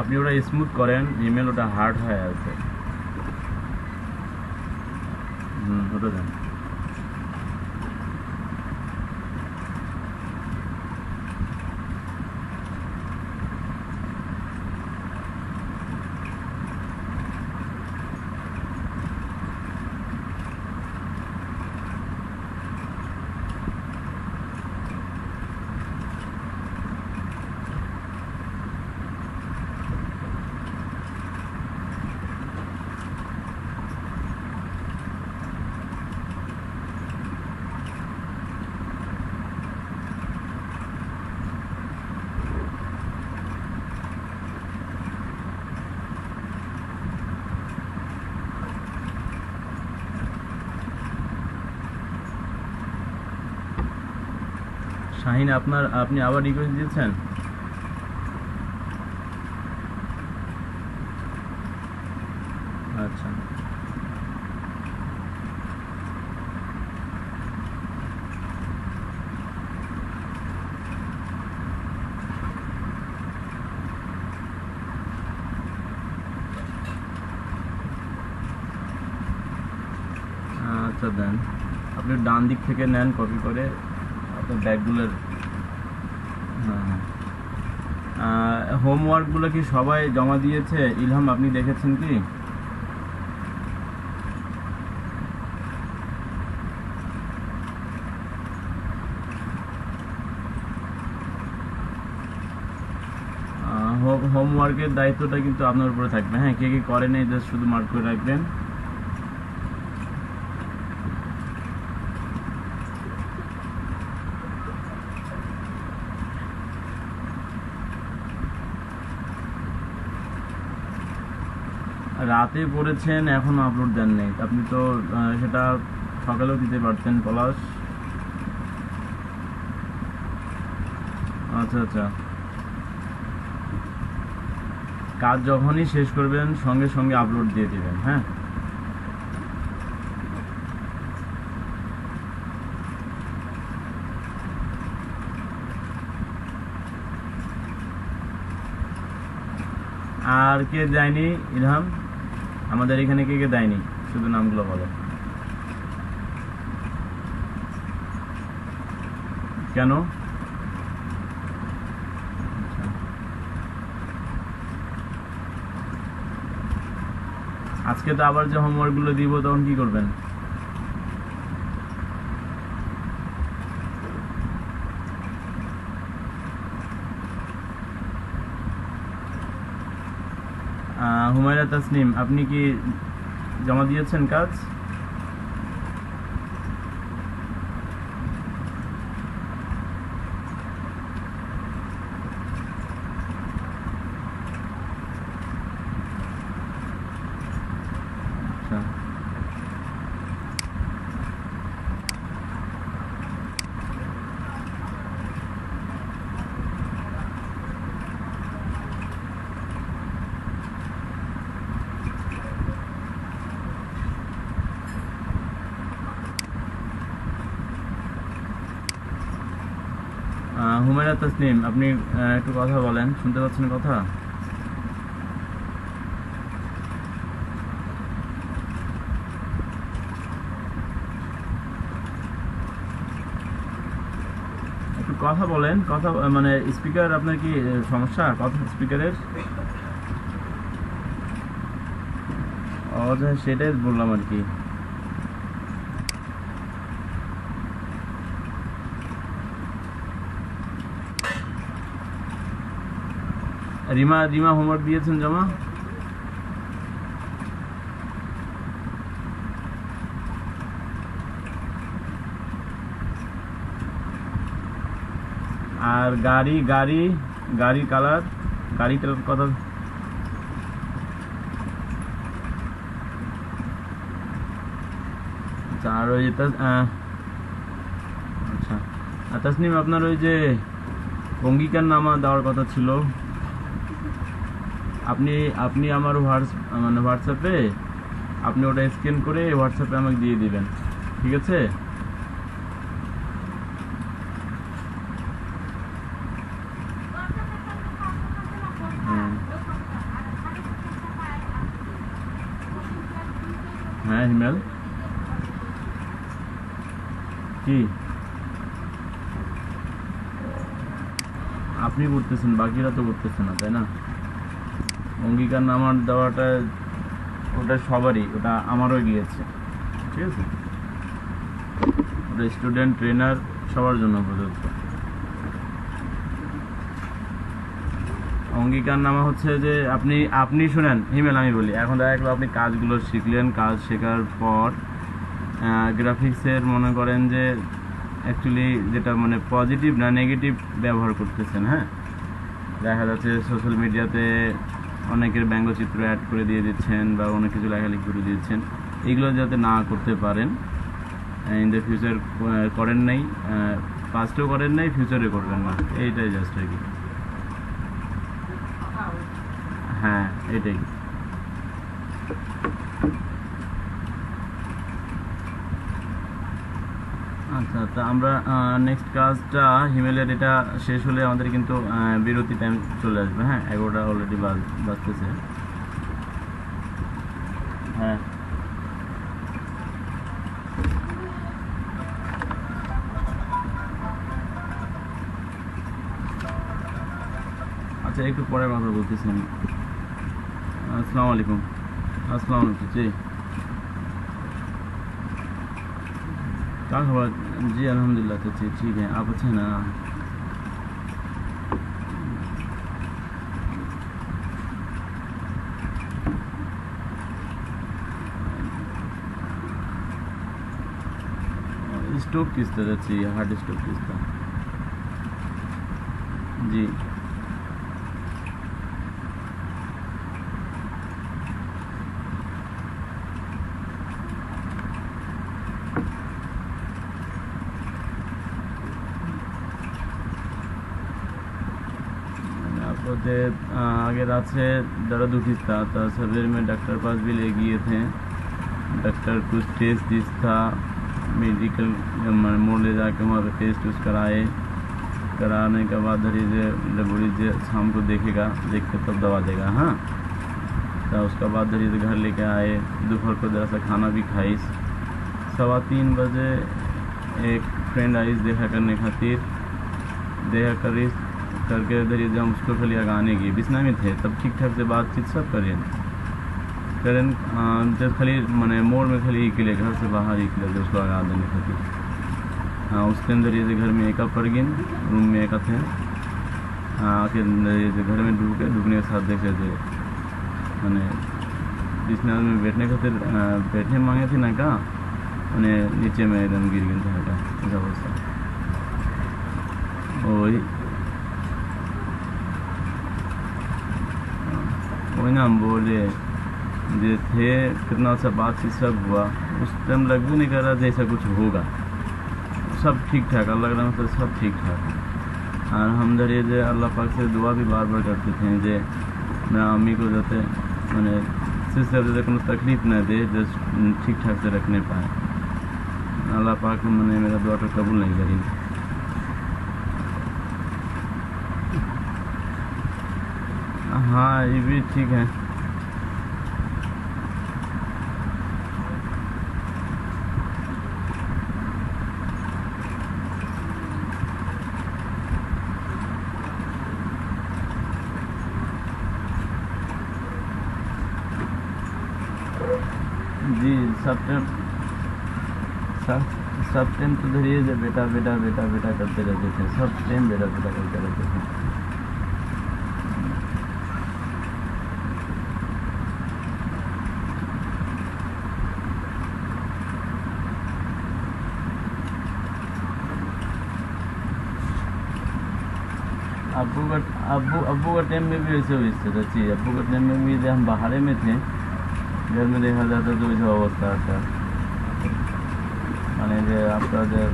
আপনি ওটা স্মুথ করেন, ইমেল ওটা হার্ড হয়ে আছে। ওটা দেন। শাহিন, আপনি আবার রিকোয়েস্ট দিয়েছেন? আচ্ছা, আচ্ছা দেন। আপনি ডান দিক থেকে নেন কপি করে আপনার ব্যাগগুলোর। হ্যাঁ, হোমওয়ার্কগুলো কি সবাই জমা দিয়েছে? ইলহাম, আপনি দেখেছেন কি? হোমওয়ার্কের দায়িত্বটা কিন্তু আপনার উপরে থাকবে। হ্যাঁ, কে কে করেন এই জাস্ট শুধু মার্ক করে রাখবেন। রাতে পড়েছেন, এখনো আপলোড দেন নেই আপনি তো। সেটা সকালেও দিতে পারতেন পলাশ। আচ্ছা আচ্ছা, কাজ যখনই শেষ করবেন সঙ্গে সঙ্গে আপলোড দিয়ে দিবেন। হ্যাঁ, আর কে দেয়নি ইলহাম? আমাদের এখানে কে কে দেয়নি? শুধু নামগুলো বলো। কেন? আজকে তো আবার যে হোমওয়ার্কগুলো দিব তখন কি করবেন? হুমায়রা তাসনিম, আপনি কি জমা দিয়েছেন কাজ? আচ্ছা, হুমায়রা তাসনিম, আপনি একটু কথা বলেন, শুনতে পাচ্ছেন কথা? একটু কথা বলেন, কথা মানে স্পিকার আপনার কি সমস্যা কথা স্পিকারের? সেটাই বললাম আর কি। রিমা হোমওয়ার্ক দিয়েছেন জমা? আর গাড়ি কালার, গাড়িটার কথা। আচ্ছা, আর ওই আচ্ছা, আর তাসনিম, আপনার ওই যে অঙ্গীকার নামা দেওয়ার কথা ছিল, আপনি আমার হোয়াটসঅ্যাপে আপনি ওটা স্ক্যান করে হোয়াটসঅ্যাপে আমাকে দিয়ে দিবেন, ঠিক আছে? হ্যাঁ হিমেল কি আপনি করতেছেন, বাকিরা তো করতেছে না, তাই না? অঙ্গীকার নামার দেওয়াটা ওটা সবারই, ওটা আমারও গিয়েছে, ঠিক আছে? ওটা স্টুডেন্ট, ট্রেনার সবার জন্য প্রযোজ্য। অঙ্গীকার নামা হচ্ছে যে আপনি শুনেন হিমেল, আমি বলি এখন দেখা গেলো আপনি কাজগুলো শিখলেন, কাজ শেখার পর গ্রাফিক্সের মনে করেন যে অ্যাকচুয়ালি যেটা মানে পজিটিভ না নেগেটিভ ব্যবহার করতেছেন, হ্যাঁ? দেখা যাচ্ছে সোশ্যাল মিডিয়াতে অনেকের ব্যঙ্গচিত্র অ্যাড করে দিয়ে দিচ্ছেন বা অনেক কিছু লেখালেখি করে দিচ্ছেন, এগুলো যাতে না করতে পারেন ইন দ্য ফিউচার, করেন নাই, পাস্টেও করেন নাই, ফিউচারে করবেন না, এইটাই জাস্ট আর কি। হ্যাঁ এটাই। আচ্ছা, তা আমরা নেক্সট কাজটা হিমেলের এটা শেষ হলে আমাদের কিন্তু বিরতি টাইম চলে আসবে, হ্যাঁ? 11টা অলরেডি বাজতেছে। হ্যাঁ আচ্ছা, একটু পরে কথা বলতেছি আমি। আসসালামু আলাইকুম। আসসালামু আলাইকুম জি। क्या खबर? जी अल्हम्दुलिल्लाह, तो ठीक है, आप अच्छे ना? स्टोव किस तरह चाहिए? हार्ड स्टोव किस तरह? जी आपको आगे रात से दर्द उठी था, तो सवेरे में डॉक्टर पास भी ले गए थे। डॉक्टर कुछ टेस्ट दिस था, मेडिकल मोड़ ले जाके वहाँ पे टेस्ट उस कराने के बाद बोली जे शाम को देखेगा, देख के तब दवा देगा, हाँ? तो उसके बाद घर लेके आए, दोपहर को जरा सा खाना भी खाई। 3:15 बजे एक फ्रेंड आई देखा करने खातिर, देखा करके जब हम उसको खाली आगाने गए, बिस्ना में थे तब ठीक ठाक से बातचीत सब करें जब खाली मैंने मोड़ में खाली निकले, घर से बाहर निकले जब उसको आगा देने खातिर। हाँ, उसके अंदर ये घर में एक पड़ गए, रूम में एक थे। हाँ, आके घर में ढूकने के साथ देखे थे मैंने बिस्ना में बैठने खातिर बैठने मांगे थे ना, कहा मैंने नीचे में एकदम गिर गए थे, हटा ऐसा अवस्था। वही ना हम बोले जो थे, कितना सा बातचीत सब हुआ, उस टाइम लग भी नहीं कर रहा था ऐसा कुछ होगा। सब ठीक ठाक, अल्लाह के नाम से सब ठीक ठाक। और हम ये जो अल्लाह पाक से दुआ भी बार बार करते थे जे मेरा अम्मी को जाते मैंने सिस्टर से को तकलीफ न दे, जस्ट ठीक ठाक से रखने पाए। अल्लाह पाक मैंने मेरा दुआ तो कबूल नहीं करी। हाँ ये भी ठीक है। जी सब टाइम तो धरिए जो बेटा बेटा बेटा बेटा करते रहते थे, सब टाइम बेटा बेटा करते रहते थे। अब्बू का टाइम में भी वैसे हुई थी। अब्बू के टाइम में भी जब हम बाहर में थे, घर में देखा जाता तो वैसा अवस्था था। माने जो आपका जब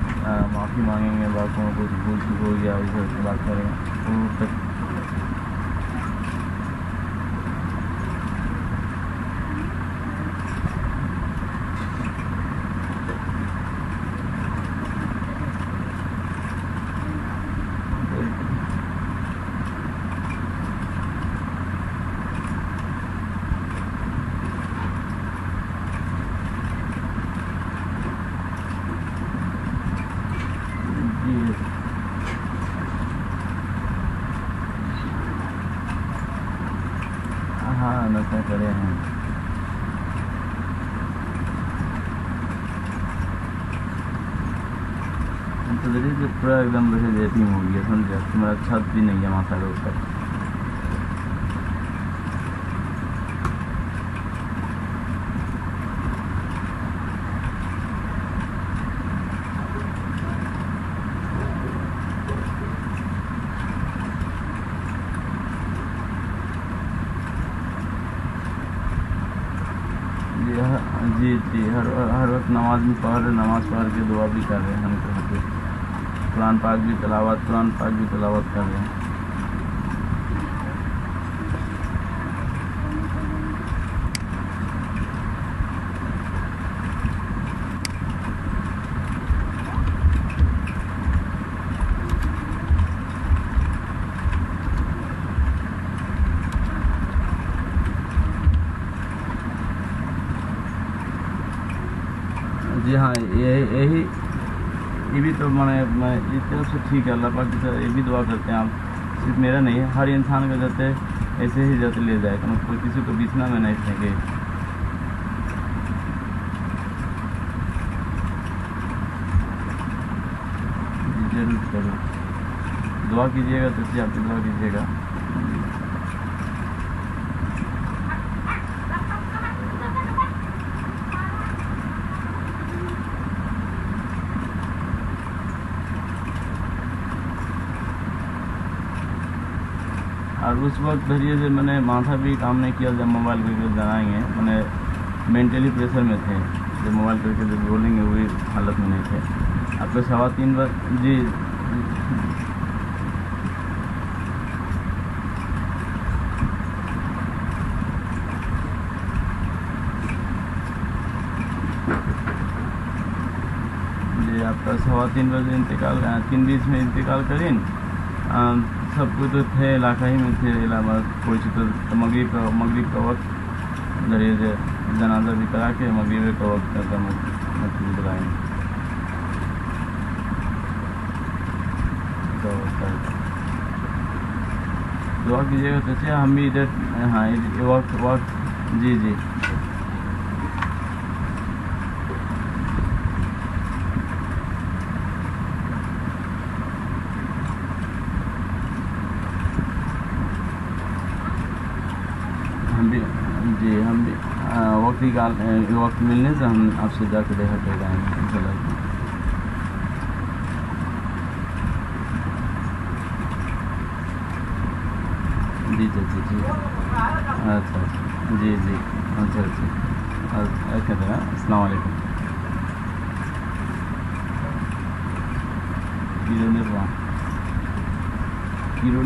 माफ़ी मांगेंगे, बातों कुछ भूल चूक हो गया वैसे बात करेंगे तो तो देखिए पूरा एकदम वैसे जेटिंग हो गया, समझे, तुम्हारा छत भी नहीं है माथा के ऊपर। जी जी, हर वक्त नमाज में नमाज़ पढ़ के दुआ भी कर रहे हैं हम यहाँ पे, कुरान पाक भी तिलावत कर रहे हैं। जी हाँ, ये भी तो मैं इस तरफ से ठीक है, अल्लाह पाक की तरफ ये भी दुआ करते हैं आप, सिर्फ मेरा नहीं है, हर इंसान का जाते ऐसे ही जाते ले जाए, कोई किसी को बिछना में नहीं फेंके। जरूर जरूर दुआ कीजिएगा, तो आप दुआ कीजिएगा। और उस वक्त धरिए से मैंने माथा भी काम नहीं किया जब मोबाइल करके जनाएंगे, मैंने मेंटली प्रेशर में थे, जब मोबाइल करके जब बोलेंगे वही हालत में नहीं थे। आपको 3:15 बजे जी जी आपका 3:15 बजे इंतकाल, 3:20 में इंतकाल करें। सब कुछ तो थे इलाका ही में थे, इलाहाबाद कोई तो मगरिब का वक्त दरिए से जनाजा भी करा के मगरिब का वक्त तक मस्जिद बुलाएंगे। दुआ कीजिएगा, तो हम भी इधर, हाँ वक्त जी जी हम भी वक्त मिलने से हम आपसे जाकर देखा कर आएंगे इंशाल्लाह। जी जी जी जी अच्छा जी जी अच्छा अस्सलाम वालेकुम। किरो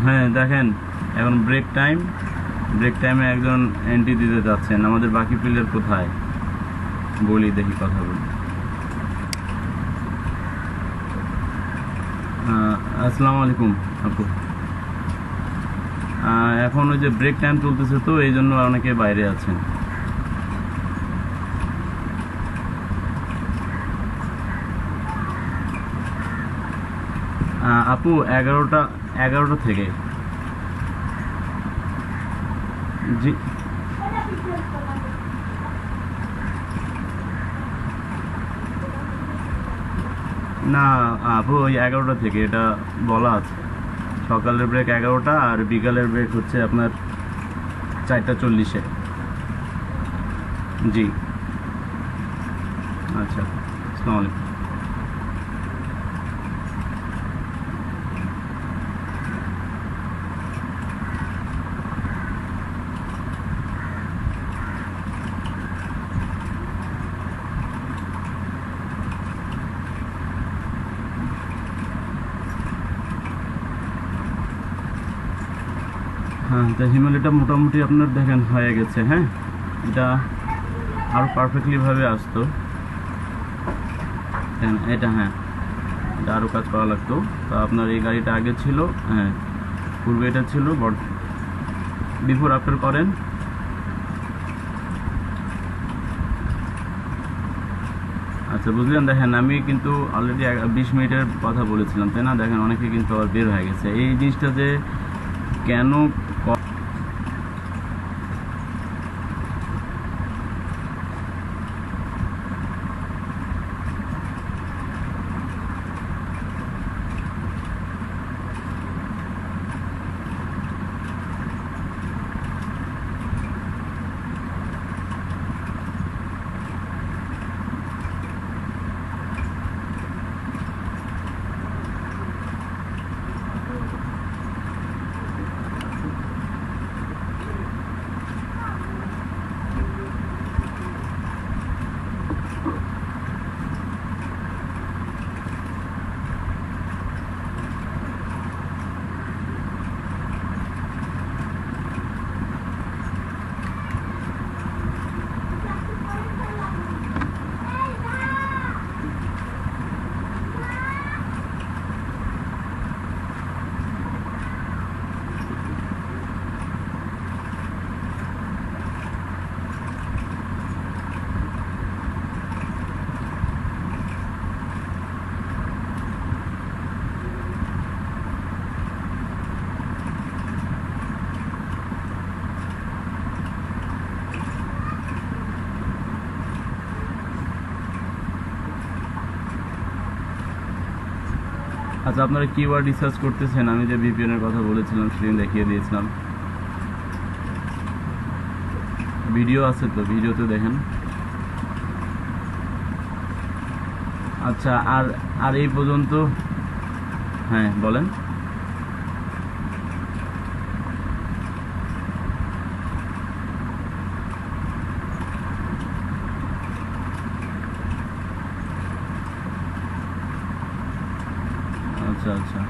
হ্যাঁ দেখেন এখন ব্রেক টাইমে একজন এন্ট্রি দিতে যাচ্ছেন, আমাদের বাকি প্লেয়ার কোথায় বলি, দেখি কথা বলি। আসসালামু আলাইকুম আপু। এখন ওই যে ব্রেক টাইম চলতেছে তো এই জন্য অনেকে বাইরে আছেন। আপু 11টা থেকে। জি না আপু, ওই 11টা থেকে এটা বলা আছে। সকালের ব্রেক 11টা আর বিকালের ব্রেক হচ্ছে আপনার 4:40-এ। জি আচ্ছা, আসসালামু আলাইকুম। হ্যাঁ, তো হিমালয়টা মোটামুটি আপনার দেখেন হয়ে গেছে। হ্যাঁ, এটা আরও পারফেক্টলিভাবে আসতো। এটা হ্যাঁ, এটা আরও কাজ করা লাগতো। তো আপনার এই গাড়িটা আগে ছিল, হ্যাঁ পূর্বে এটা ছিল, বিফোর আফটার করেন। আচ্ছা বুঝলেন, দেখেন আমি কিন্তু অলরেডি 20 মিনিটের কথা বলেছিলাম, তাই না? দেখেন অনেকে কিন্তু আবার বের হয়ে গেছে। এই জিনিসটা যে কেন আচ্ছা আপনারা কিওয়ার্ড রিসার্চ করতেছেন? আমি যে ভিপিএন এর কথা বলেছিলাম সেদিন দেখিয়ে দিয়েছিলাম, ভিডিও আছে তো, ভিডিওতে দেখেন। আচ্ছা আর আর এই পর্যন্ত, হ্যাঁ বলেন। আচ্ছা আচ্ছা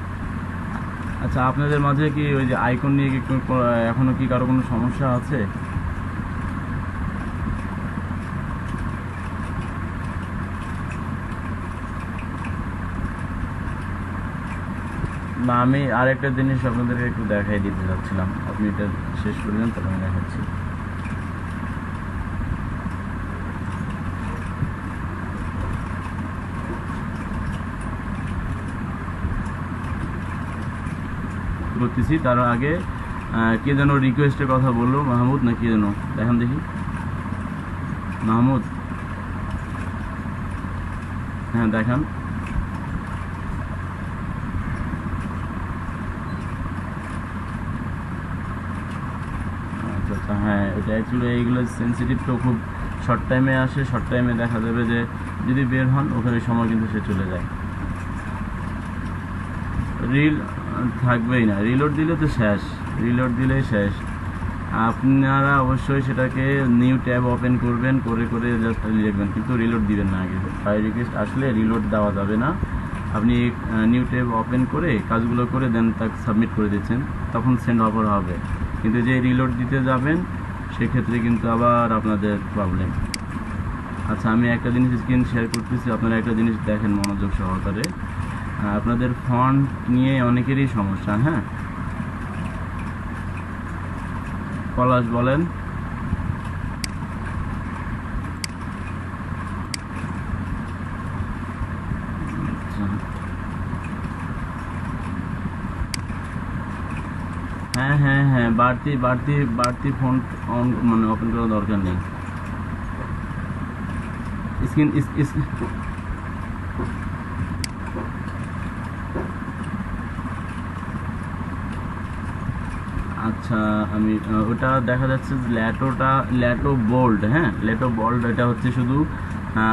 আচ্ছা, আপনাদের মাঝে কি ওই যে আইকন নিয়ে কি এখনো কি কারো কোনো সমস্যা আছে? না, আমি আরেকটা জিনিস আপনাদেরকে একটু দেখাই দিতে যাচ্ছিলাম, আপনি এটা শেষ করলেন তাহলে আমি দেখাচ্ছি। করতেছি তার আগে কে যেন রিকোয়েস্টের কথা বললো, মাহমুদ না কি যেন, দেখেন দেখি। মাহমুদ, হ্যাঁ দেখান। আচ্ছা আচ্ছা, হ্যাঁ এটা অ্যাকচুয়ালি এইগুলো সেন্সিটিভ তো, খুব শর্ট টাইমে আসে, শর্ট টাইমে দেখা যাবে যে যদি বের হন ওখানে সময় কিন্তু সে চলে যায়। রিল থাকবেই না, রিলোড দিলে তো শেষ, রিলোড দিলেই শেষ। আপনারা অবশ্যই সেটাকে নিউ ট্যাব ওপেন করবেন, করে করে জাস্ট লিখবেন, কিন্তু রিলোড দিবেন না আগে। ফায়ার রিকোয়েস্ট আসলে রিলোড দেওয়া যাবে না। আপনি নিউ ট্যাব ওপেন করে কাজগুলো করে দেন তাকে সাবমিট করে দিচ্ছেন, তখন সেন্ড অফার হবে। কিন্তু যে রিলোড দিতে যাবেন সেক্ষেত্রে কিন্তু আবার আপনাদের প্রবলেম। আচ্ছা, আমি একটা জিনিস স্ক্রিন শেয়ার করতেছি, আপনারা একটা জিনিস দেখেন মনোযোগ সহকারে। আপনাদের ফন্ট নিয়ে অনেকেরই সমস্যা। হ্যাঁ, পলাশ বলেন। হ্যাঁ হ্যাঁ হ্যাঁ, বাড়তি বাড়তি বাড়তি ফন্ট অন মানে ওপেন করার দরকার নেই। স্ক্রিন আচ্ছা, আমি ওটা দেখা যাচ্ছে ল্যাটো বোল্ড। হ্যাঁ, ল্যাটো বোল্ড এটা হচ্ছে শুধু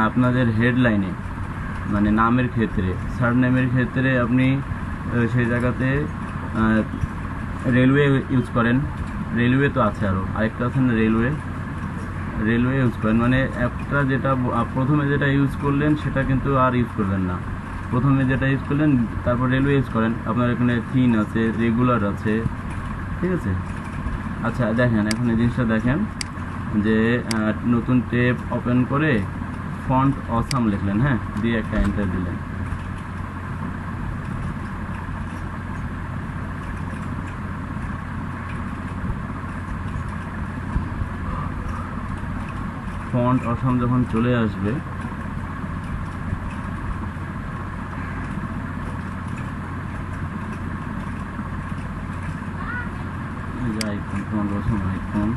আপনাদের হেডলাইনে, মানে নামের ক্ষেত্রে। সারনেমের ক্ষেত্রে আপনি সেই জায়গাতে রেলওয়ে ইউজ করেন। রেলওয়ে তো আছে, আরেকটা আছে না, রেলওয়ে ইউজ করেন। মানে একটা যেটা প্রথমে যেটা ইউজ করলেন সেটা কিন্তু আর ইউজ করবেন না। প্রথমে যেটা ইউজ করলেন তারপর রেলওয়ে ইউজ করেন। আপনার এখানে থিন আছে, রেগুলার আছে, ঠিক আছে। আচ্ছা দেখেন, এখন এই জিনিসটা দেখেন যে নতুন ট্যাব ওপেন করে ফন্ট অসাম লিখলেন, হ্যাঁ, দিয়ে একটা এন্টার দিলেন। ফন্ট অসাম যখন চলে আসবে, আইকন, ফন্ট অসাম আইকন,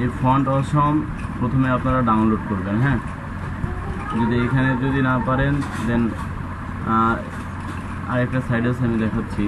এই ফন্ট অসম প্রথমে আপনারা ডাউনলোড করবেন। হ্যাঁ, যদি এখানে যদি না পারেন দেন আরেকটা সাইড আছে, আমি দেখাচ্ছি।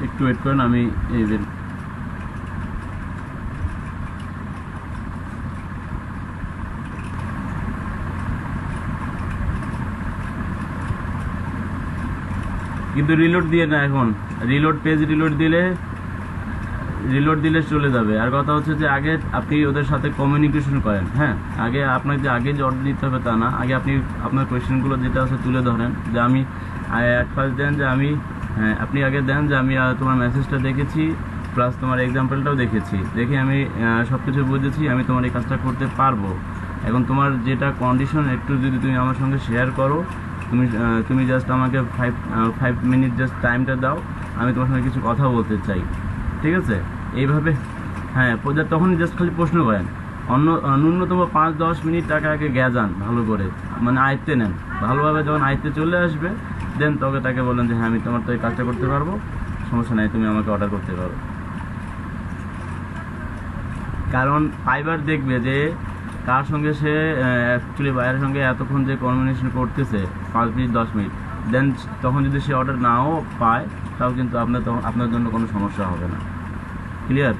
একটু ওয়েট করেন, আমি এই কিন্তু রিলোড দিয়ে না, এখন পেজ রিলোড দিলে চলে যাবে। আর কথা হচ্ছে যে আগে আপনি ওদের সাথে কমিউনিকেশন করেন। হ্যাঁ, আপনাকে যে অর্ডার দিতে হবে তা না, আগে আপনি আপনার কোয়েশ্চেনগুলো যেটা আছে তুলে ধরেন, যে আমি ফার্স্ট দেন যে আমি, হ্যাঁ, আপনি আগে দেন যে আমি তোমার মেসেজটা দেখেছি, প্লাস তোমার এক্সাম্পলটাও দেখে আমি সব কিছু বুঝেছি, আমি তোমার এই কাজটা করতে পারবো। এখন তোমার যেটা কন্ডিশন একটু যদি তুমি আমার সঙ্গে শেয়ার করো, তুমি জাস্ট আমাকে 5 মিনিট জাস্ট টাইমটা দাও, আমি তোমার সঙ্গে কিছু কথা বলতে চাই, ঠিক আছে। এইভাবে, হ্যাঁ, তখনই জাস্ট খালি প্রশ্ন করেন। ন্যূনতম 5-10 মিনিট টাকা আগে জ্ঞান ভালো করে, মানে আয়ত্তে নেন ভালোভাবে। যখন আয়ত্তে চলে আসবে দেন তবে তাকে বলেন যে হ্যাঁ, আমি তোমার তো এই কাজটা করতে পারবো, সমস্যা নাই, তুমি আমাকে অর্ডার করতে পারো। কারণ ফাইবার দেখবে যে কার সঙ্গে সে অ্যাকচুয়ালি বাইরের সঙ্গে এতক্ষণ যে কমিউনিকেশন করতেছে 5 মিনিট 10 মিনিট, দেন তখন যদি সে অর্ডার নাও পায় তাও কিন্তু আপনার জন্য কোনো সমস্যা হবে না। ক্লিয়ার?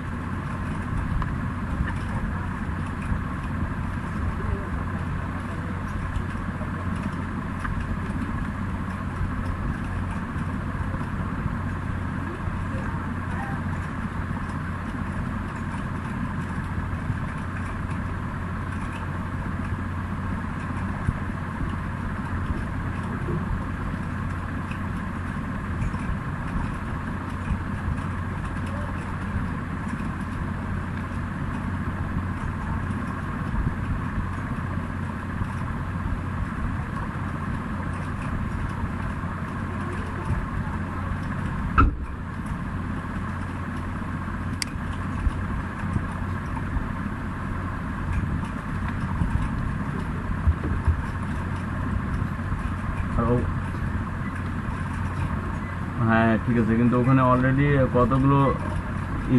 হ্যাঁ ঠিক আছে, কিন্তু ওখানে অলরেডি কতগুলো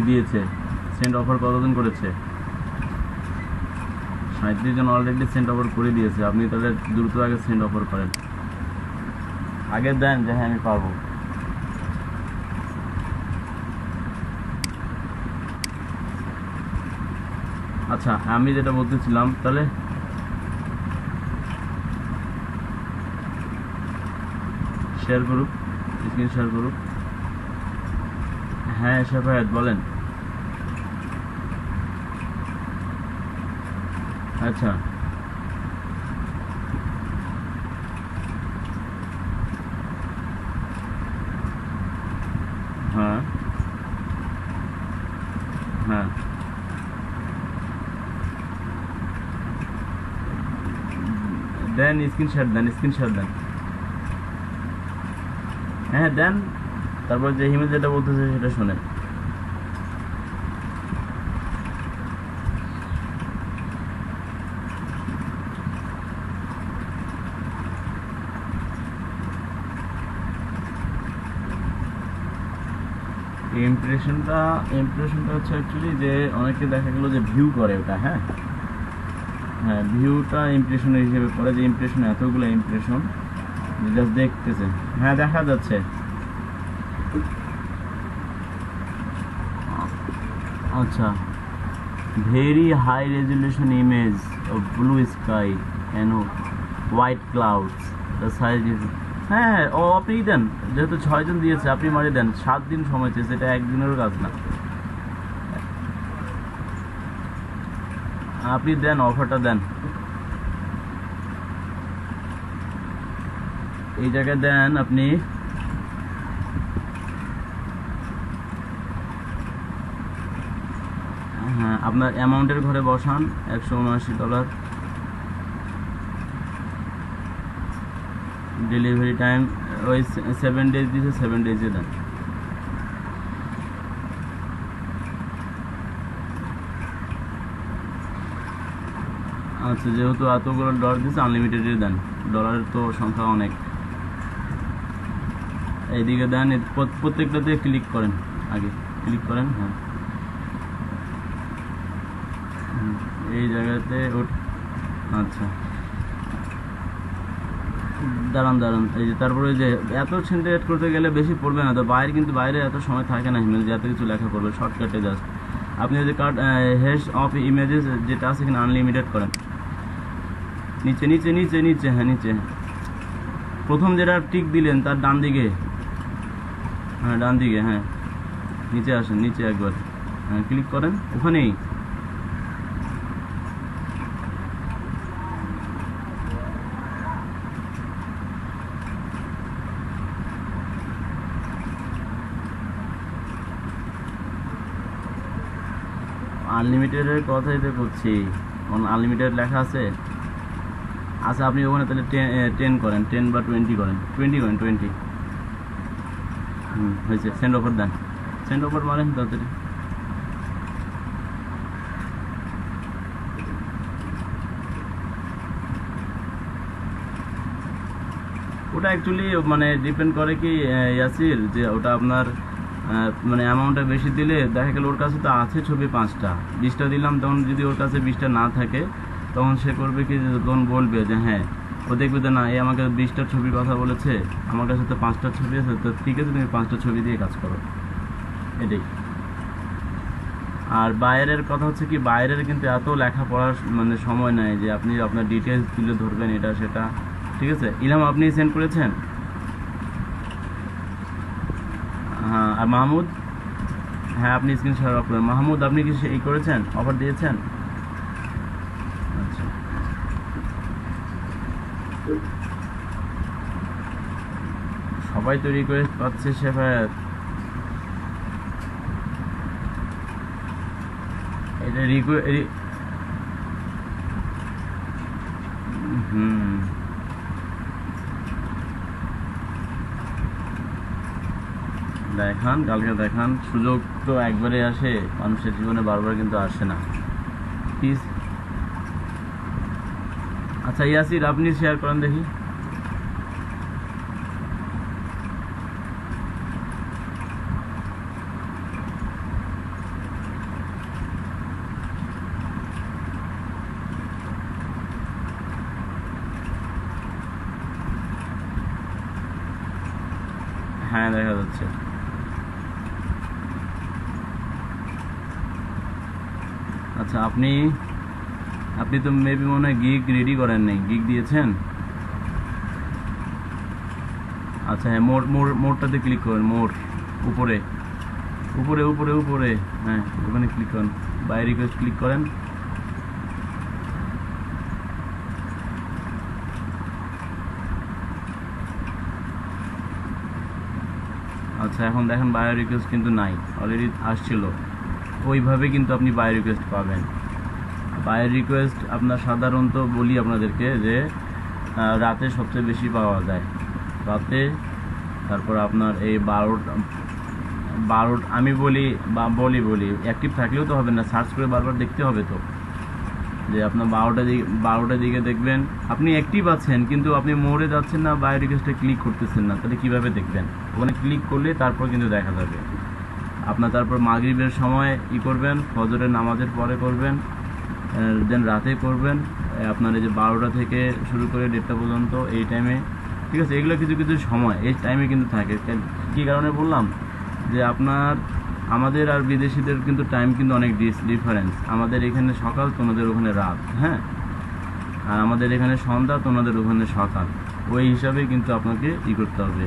দিয়েছে, সেন্ড অফার কতদিন করেছে? 37 জন অলরেডি সেন্ড অফার করে দিয়েছে। আপনি তাহলে দ্রুত আগে সেন্ড অফার করেন, আগে দেন যে হ্যাঁ আমি পারবো। আচ্ছা আমি যেটা বলতেছিলাম, তাহলে share group, screen share group. হ্যাঁ শেফায়েত বলেন। আচ্ছা হ্যাঁ হ্যাঁ দেন স্ক্রিনশট দেন, স্ক্রিনশট দেন। হ্যাঁ দেন, তারপর যে হিমেল যেটা বলতেছে সেটা শোনেন। ইমপ্রেশনটা হচ্ছে অ্যাকচুয়ালি যে অনেকে দেখা গেলো যে ভিউ করে ওটা। হ্যাঁ হ্যাঁ ভিউটা ইমপ্রেশন হিসেবে করে, যে ইমপ্রেশন এতগুলো ইমপ্রেশন জাস্ট দেখতেছে। হ্যাঁ দেখা যাচ্ছে। আচ্ছা, very high resolution image of blue sky and white clouds, the size is. হ্যাঁ ও আপনি দেন, যেহেতু 6 জন দিয়েছে আপনি মারি দেন। 7 দিন সময় চেয়েছে, এটা একদিনেরও কাজ না। আপনি দেন, অফারটা দেন, এই জায়গায় দেন আপনি। হ্যাঁ আপনার অ্যামাউন্টের ঘরে বসান $179। ডেলিভারি টাইম ওই 7 ডেজ দিয়েছে, 7 ডেজে দেন। আচ্ছা যেহেতু এতগুলো ডলার দিচ্ছে আনলিমিটেডে দেন, ডলারের তো সংখ্যা অনেক। এইদিকে দেন, প্রত্যেকটাতে ক্লিক করেন, আগে ক্লিক করেন। হ্যাঁ এই জায়গাতে আচ্ছা দাঁড়ান দাঁড়ান, এই যে তারপরে যে এত সিনক্রেট করতে গেলে বেশি পড়বে না তো, বাইরে কিন্তু বাইরে এত সময় থাকে না হিমেল যে এত কিছু লেখা করবে। শর্টকাটে জাস্ট আপনি যদি কার্ড হ্যাশ অফ ইমেজেস যেটা আছে এখানে আনলিমিটেড করেন, নিচে নিচে নিচে নিচে। হ্যাঁ নিচে প্রথম যেটা টিক দিলেন তার ডান দিকে, হ্যাঁ ডান দিকে, হ্যাঁ নিচে আসেন, নিচে একবার হ্যাঁ ক্লিক করেন, ওখানেই আনলিমিটেডের কথাই তো করছি। আনলিমিটেড লেখা আছে। আচ্ছা আপনি ওখানে তাহলে 10 করেন, 10 বা 20 করেন, 20 করেন, 20। হয়েছে, সেন্ড অফার দেন, সেন্ড অফার মারেন তাড়াতাড়ি। ওটা অ্যাকচুয়ালি মানে ডিপেন্ড করে কি ইয়াসির, যে ওটা আপনার মানে অ্যামাউন্টটা বেশি দিলে দেখা গেল ওর কাছে তো আছে ছবি 5টা, 20টা দিলাম, তখন যদি ওর কাছে 20টা না থাকে তখন সে করবে কি, তখন বলবে যে হ্যাঁ, ও দেখবে যে না, এ আমাকে 20টার ছবির কথা বলেছে, আমার কাছে তো 5টার ছবি আছে, তো ঠিক আছে তুমি 5টা ছবি দিয়ে কাজ করো, এটাই। আর বাইরের কথা হচ্ছে কি, বাইরের কিন্তু এত লেখাপড়ার মানে সময় নাই যে আপনি আপনার ডিটেলস তুলে ধরবেন এটা সেটা, ঠিক আছে। ইলহাম আপনি সেন্ড করেছেন? হ্যাঁ, আর মাহমুদ, হ্যাঁ আপনি স্ক্রিনশট অফ করেন। মাহমুদ আপনি কি এই করেছেন, অফার দিয়েছেন? আচ্ছা, সবাই তো রিকোয়েস্ট পাচ্ছে শেফায়াত, এটা হুম, দেখান, কালকে দেখান, সুযোগ তো একবারে আসে মানুষের জীবনে, বারবার কিন্তু আসে না প্লিজ। আচ্ছা ইয়াসির আপনি শেয়ার করেন দেখি। হ্যাঁ দেখা যাচ্ছে। আচ্ছা আপনি আপনি তো মেবি মনে হয় গিগ রেডি করেন নাই, গিগ দিয়েছেন? আচ্ছা হ্যাঁ, মোড়টাতে ক্লিক করেন, মোড় উপরে উপরে উপরে উপরে, হ্যাঁ ওখানে ক্লিক করেন, বাই রিকোয়েস্ট ক্লিক করেন। আচ্ছা এখন দেখেন বায়ো রিকোয়েস্ট কিন্তু নাই, অলরেডি আসছিল, ওইভাবে কিন্তু আপনি বায়ো রিকোয়েস্ট পাবেন। বায়ো রিকোয়েস্ট আপনার সাধারণত বলি আপনাদেরকে যে রাতে সবচেয়ে বেশি পাওয়া যায়, রাতে। তারপর আপনার এই 12 আমি বলি বা বলি অ্যাক্টিভ থাকলেও তো হবে না, সার্চ করে বারবার দেখতে হবে তো, যে আপনার 12টার দিকে দেখবেন আপনি অ্যাক্টিভ আছেন কিন্তু আপনি মোড়ে যাচ্ছেন না, বায়ো রিকোয়েস্টে ক্লিক করতেছেন না, তাহলে কীভাবে দেখবেন? ওখানে ক্লিক করলে তারপর কিন্তু দেখা যাবে আপনার। তারপর মাগরিবের সময় করবেন, ফজরের নামাজের পরে করবেন, দেন রাতে করবেন, আপনার এই যে 12টা থেকে শুরু করে 1:30টা পর্যন্ত এই টাইমে, ঠিক আছে। এগুলো কিছু কিছু সময় এই টাইমে কিন্তু থাকে। কী কারণে বললাম যে আপনার আমাদের আর বিদেশিদের কিন্তু টাইম কিন্তু অনেক ডিফারেন্স, আমাদের এখানে সকাল, তোমাদের ওখানে রাত, হ্যাঁ, আর আমাদের এখানে সন্ধ্যা, তোমাদের ওখানে সকাল, ওই হিসাবে কিন্তু আপনাকে করতে হবে।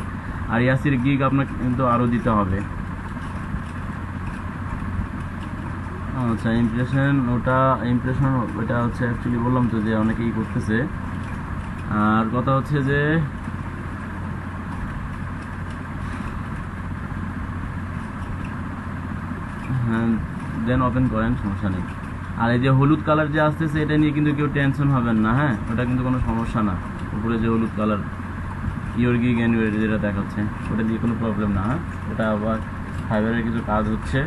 আর ইয়াসির গিগ আপনাকে কিন্তু আরও দিতে হবে। আচ্ছা ইমপ্রেশন, ওটা হচ্ছে অ্যাকচুয়ালি বললাম তো যে অনেকেই করতেছে। আর কথা হচ্ছে যে হ্যাঁ দেন ওপেন করেন, সমস্যা নেই। আর এই যে হলুদ কালার যে আসতেছে এটা নিয়ে কিন্তু কেউ টেনশন হবেন না, হ্যাঁ ওটা কিন্তু কোনো সমস্যা না। উপরে যে হলুদ কালার ইওর গিগ এনিওয়ে যেটা দেখাচ্ছে, ওটা দিয়ে কোনো প্রবলেম না, হ্যাঁ ওটা আবার ফাইবারের কিছু কাজ হচ্ছে।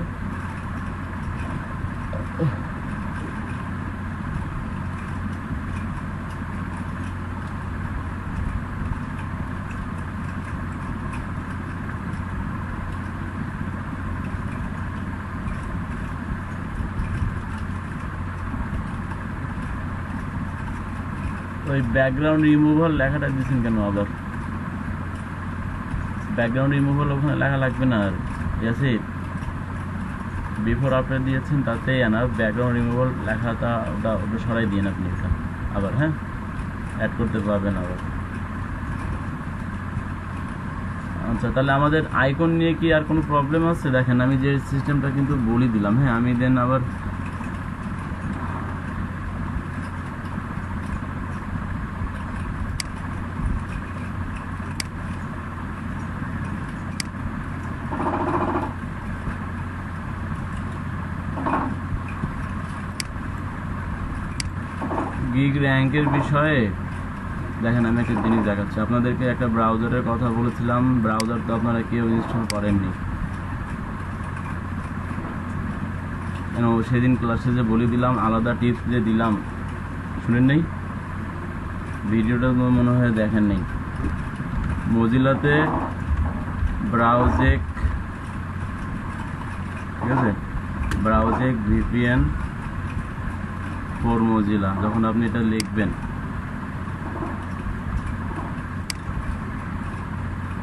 ওই ব্যাকগ্রাউন্ড রিমুভাল লেখাটা দিয়েছেন কেন আবার? ব্যাকগ্রাউন্ড রিমুভাল ওখানে লেখা লাগবে না আর, ইয়াসির বিফোর আফটার দিয়েছেন তাতেই না, ব্যাকগ্রাউন্ড রিমুভাল লেখাটা ওটা সরাই দিন আপনি এটা আবার, হ্যাঁ অ্যাড করতে পারবেন আবার। আচ্ছা তাহলে আমাদের আইকন নিয়ে কি আর কোনো প্রবলেম আছে? দেখেন আমি যে সিস্টেমটা কিন্তু বলে দিলাম, হ্যাঁ আমি দেন আবার গিগ র্যাঙ্কের বিষয়ে দেখেন আমি একটা জিনিস দেখাচ্ছি আপনাদেরকে। একটা ব্রাউজারের কথা বলেছিলাম, ব্রাউজার তো আপনারা কেউ ইনস্টল করেননি, কেন সেদিন ক্লাসে যে বলে দিলাম, আলাদা টিপস যে দিলাম, শুনেন নেই? ভিডিওটা মনে হয় দেখেন নেই। মোজিলাতে ব্রাউজেক ঠিক আছে, ব্রাউজে VPN ফর মোজিলা, যখন আপনি এটা লিখবেন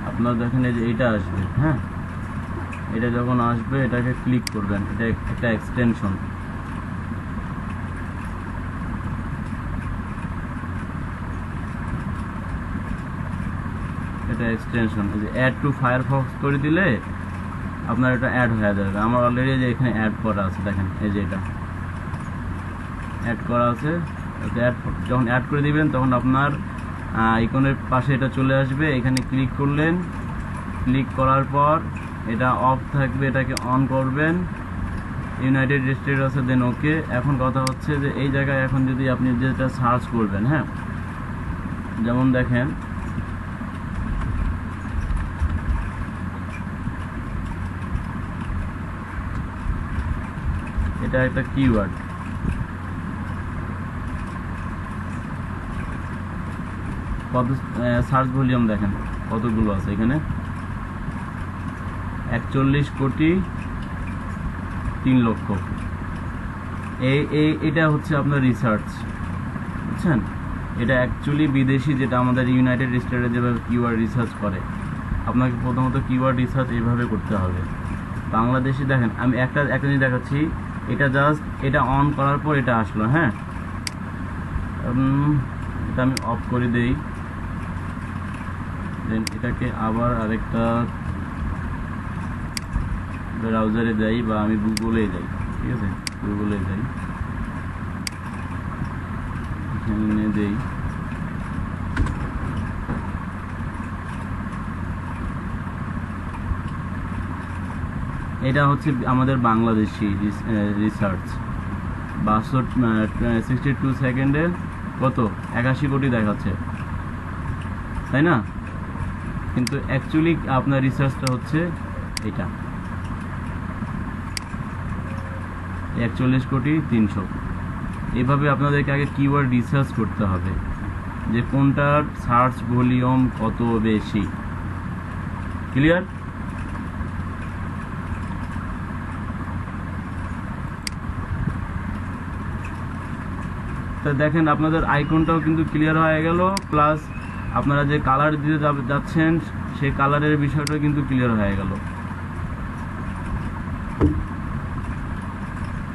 আপনার দেখেন এই যে এটা আসবে। হ্যাঁ, এটা যখন আসবে এটাকে ক্লিক করবেন, এটা একটা এক্সটেনশন। এটা এক্সটেনশন, এই যে অ্যাড টু ফায়ারফক্স করে দিলে আপনার এটা অ্যাড হয়ে যাবে। আমার অলরেডি যে এখানে অ্যাড করা আছে, দেখেন এই যে এটা অ্যাড করা আছে। যখন অ্যাড করে দিবেন তখন আপনার আইকনের পাশে এটা চলে আসবে, এখানে ক্লিক করলেন, ক্লিক করার পর এটা অফ থাকবে, এটাকে অন করবেন, ইউনাইটেড স্টেটস আছে, দেন ওকে। এখন কথা হচ্ছে যে এই জায়গায় এখন যদি আপনি যেটা সার্চ করবেন, হ্যাঁ, যেমন দেখেন এটা একটা কিওয়ার্ড, কত সার্চ ভলিউম দেখেন কতগুলো আছে এখানে, 41,03,00,000। এটা হচ্ছে আপনার রিসার্চ, বুঝছেন? এটা অ্যাকচুয়ালি বিদেশি, যেটা আমাদের ইউনাইটেড স্টেটে যেভাবে কিওয়ার্ড রিসার্চ করে, আপনাকে প্রথমত কিওয়ার্ড রিসার্চ এইভাবে করতে হবে। বাংলাদেশি দেখেন, আমি একটা জিনিস দেখাচ্ছি, এটা জাস্ট এটা অন করার পর এটা আসলো। হ্যাঁ, এটা আমি অফ করে দেই, দেন এটাকে আবার আরেকটা ব্রাউজারে যাই, বা আমি গুগলে যাই। ঠিক আছে, গুগলে যাই, এখানে দেই এটা হচ্ছে আমাদের বাংলাদেশি রিসার্চ। 62 সেকেন্ডে কত 81 কোটি দেখাচ্ছে, তাই না? কিন্তু অ্যাকচুয়ালি আপনার রিসার্চটা হচ্ছে এটা 41,03,00,000। এভাবে আপনাদেরকে আগে কিওয়ার্ড রিসার্চ করতে হবে যে কোনটার সার্চ ভলিউম কত বেশি। ক্লিয়ার? তো দেখেন আপনাদের আইকনটাও কিন্তু ক্লিয়ার হয়ে গেল, প্লাস আপনারা যে কালার দিতে যাচ্ছেন সেই কালারের বিষয়টাও কিন্তু ক্লিয়ার হয়ে গেল।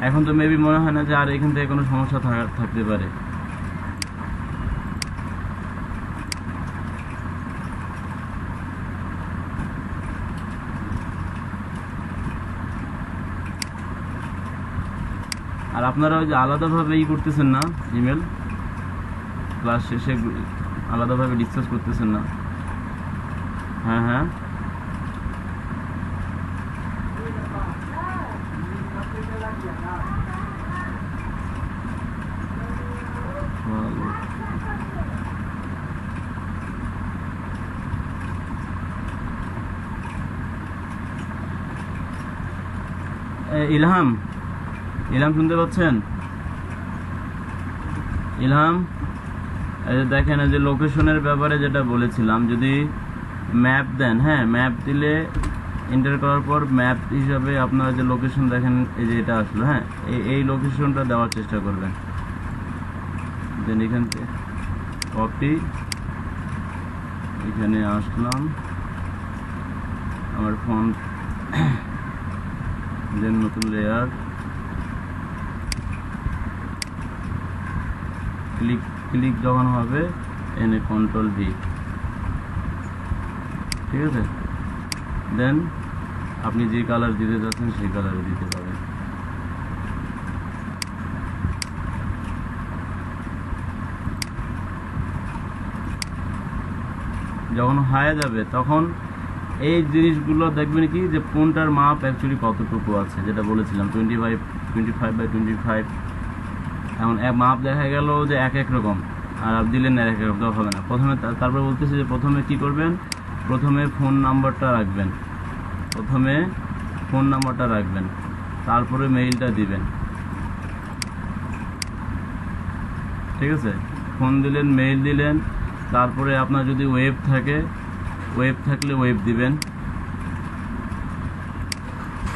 এখন তো মেবি মনে হয় না যে আর এখান থেকে কোনো সমস্যা থাকতে পারে। আর আপনারা ওই যে আলাদাভাবে করতেছেন না, ইমেল ক্লাস শেষে আলাদাভাবে ডিসকাস করতেছেন না। হ্যাঁ হ্যাঁ, ইলহাম শুনতে পাচ্ছেন? ইলহাম, দেখেন এই যে লোকেশনের ব্যাপারে যেটা বলেছিলাম, যদি ম্যাপ দেন, হ্যাঁ, ম্যাপ দিলে এন্টার করার পর ম্যাপ হিসাবে আপনারা যে লোকেশন দেখেন, এই যে এটা আসলো, হ্যাঁ, এই লোকেশনটা দেওয়ার চেষ্টা করবেন। দেন এখান থেকে কপি, এখানে আসলাম, আমার ফোন, দেন নতুন লেয়ার, ক্লিক যখন হবে এনে কন্ট্রোল ভি। ঠিক আছে, দেন আপনি যে কালার দিতে চাচ্ছেন সেই কালারে দিতে পারেন। যখন হয়ে যাবে তখন এই জিনিসগুলো দেখবেন কি যে কোনটার মাপ অ্যাকচুয়ালি কতটুকু আছে, যেটা বলেছিলাম 25/25/25। এখন মাপ দেখা গেল যে এক রকম, আর আপনি দিলেন এক রকম, তো হবে না। প্রথমে তারপর বলতেছে যে প্রথমে কি করবেন, প্রথমে ফোন নাম্বারটা রাখবেন, তারপরে মেইলটা দিবেন। ঠিক আছে, ফোন দিলেন, মেইল দিলেন, তারপরে আপনার যদি ওয়েব থাকলে ওয়েব দিবেন।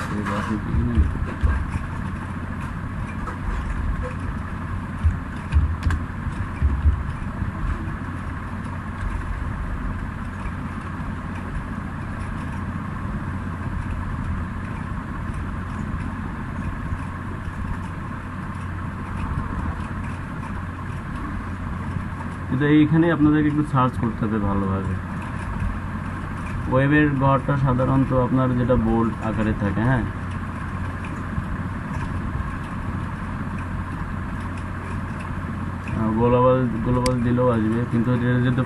ঠিক আছে, এটা এইখানে আপনাদেরকে একটু সার্চ করতে হবে ভালোভাবে। ওয়েবের ঘরটা সাধারণত আপনার যেটা বোল্ড আকারে থাকে, হ্যাঁ, গ্লোবাল গ্লোবাল দিলেও আসবে, কিন্তু এটা যেহেতু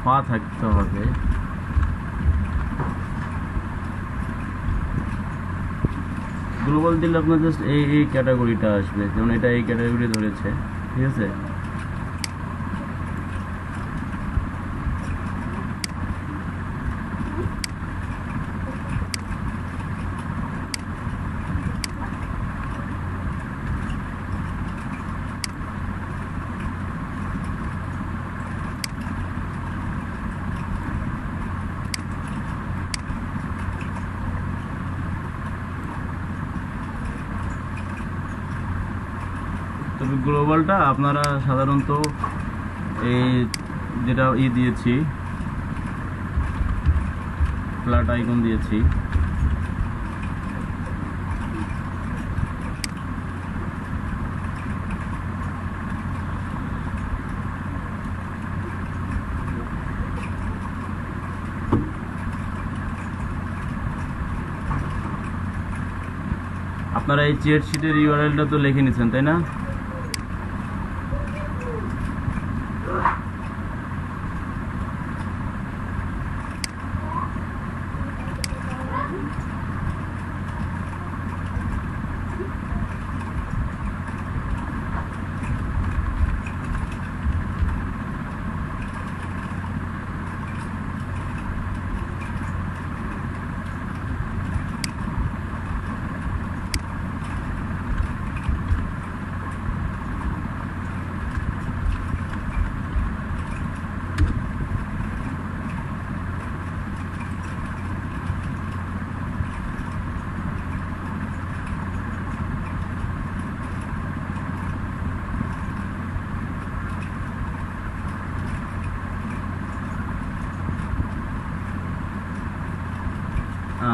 ফা থাকতে হবে। গ্লোবাল দিলে আপনার জাস্ট এই ক্যাটাগরিটা আসবে, যেমন এটা এই ক্যাটাগরি ধরেছে, ঠিক আছে। তবে গ্লোবালটা আপনারা সাধারণত এই যেটা দিয়েছি, ফ্ল্যাট আইকন দিয়েছি, আপনারা এই চেট শিটের ইউআরএলটা তো লিখে নিচ্ছেন, তাই না?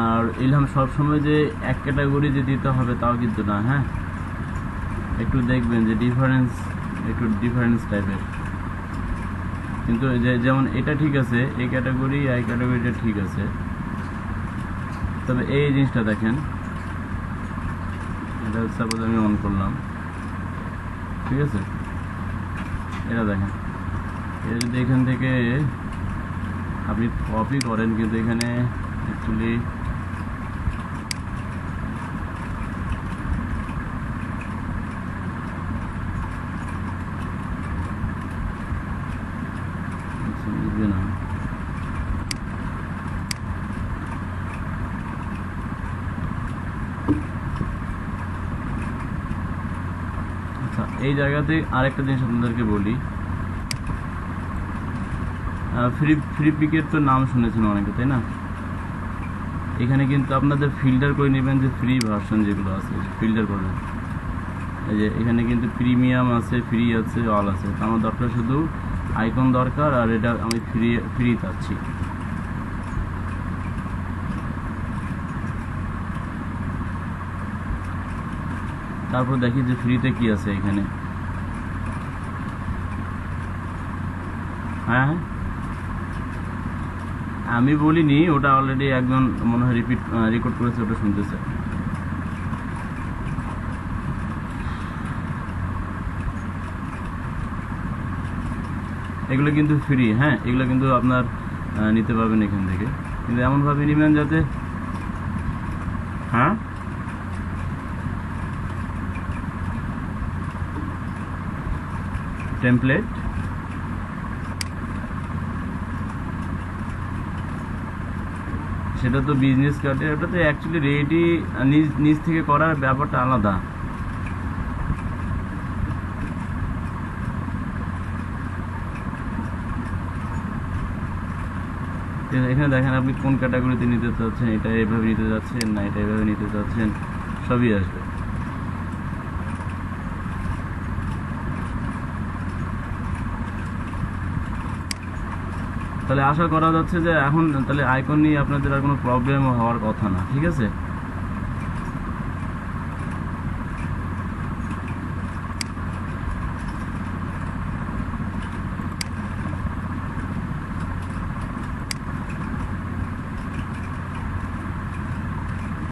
আর ইলহাম সবসময় যে এক ক্যাটাগরি যে দিতে হবে তাও কিন্তু না, হ্যাঁ, একটু দেখবেন যে একটু ডিফারেন্স টাইপের। কিন্তু যেমন এটা ঠিক আছে, এই ক্যাটাগরি এই ক্যাটাগরিটা ঠিক আছে, তবে এই জিনিসটা দেখেন, এটা সাপোজ আমি অন করলাম, ঠিক আছে, এটা দেখেন, এটা যদি এখান থেকে আপনি কপি করেন, কিন্তু এখানে অ্যাকচুয়ালি বুঝবে না। আচ্ছা, এই জায়গাতে আরেকটা জিনিস আপনাদেরকে বলি, ফ্রি পিকের তো নাম শুনেছেন অনেকে, তাই না? এখানে কিন্তু আপনাদের ফিল্টার করে নেবেন যে ফ্রি ভার্সন যেগুলো আছে, ফিল্টার করবেন। এই যে এখানে কিন্তু প্রিমিয়াম আছে, ফ্রি আছে, অল আছে। আমার দরকার শুধু আইকন দরকার, আর এটা আমি ফ্রি চাচ্ছি। তারপর দেখি যে ফ্রিতে কি আছে এখানে। হ্যাঁ, আমি বলিনি, ওটা অলরেডি একজন মনে হয় রেকর্ড করেছে, ওটা শুনতেছে। এগুলো কিন্তু ফ্রি, হ্যাঁ, এগুলো কিন্তু আপনার নিতে পারবেন এখান থেকে, কিন্তু এমনভাবে নেবেন যাতে, হ্যাঁ, টেমপ্লেট সেটা তো বিজনেস কার্ডে, ওটা তো অ্যাকচুয়ালি রেডি, নিজ থেকে করার ব্যাপারটা আলাদা। এখানে দেখেন আপনি কোন ক্যাটাগরিতে নিতে চাচ্ছেন, এটা এভাবে নিতে চাচ্ছেন, না এটা এভাবে নিতে চাচ্ছেন। সবই আসবে। তাহলে আশা করা যাচ্ছে যে এখন তাহলে আইকন নিয়ে আপনাদের আর কোনো প্রবলেম হওয়ার কথা না, ঠিক আছে।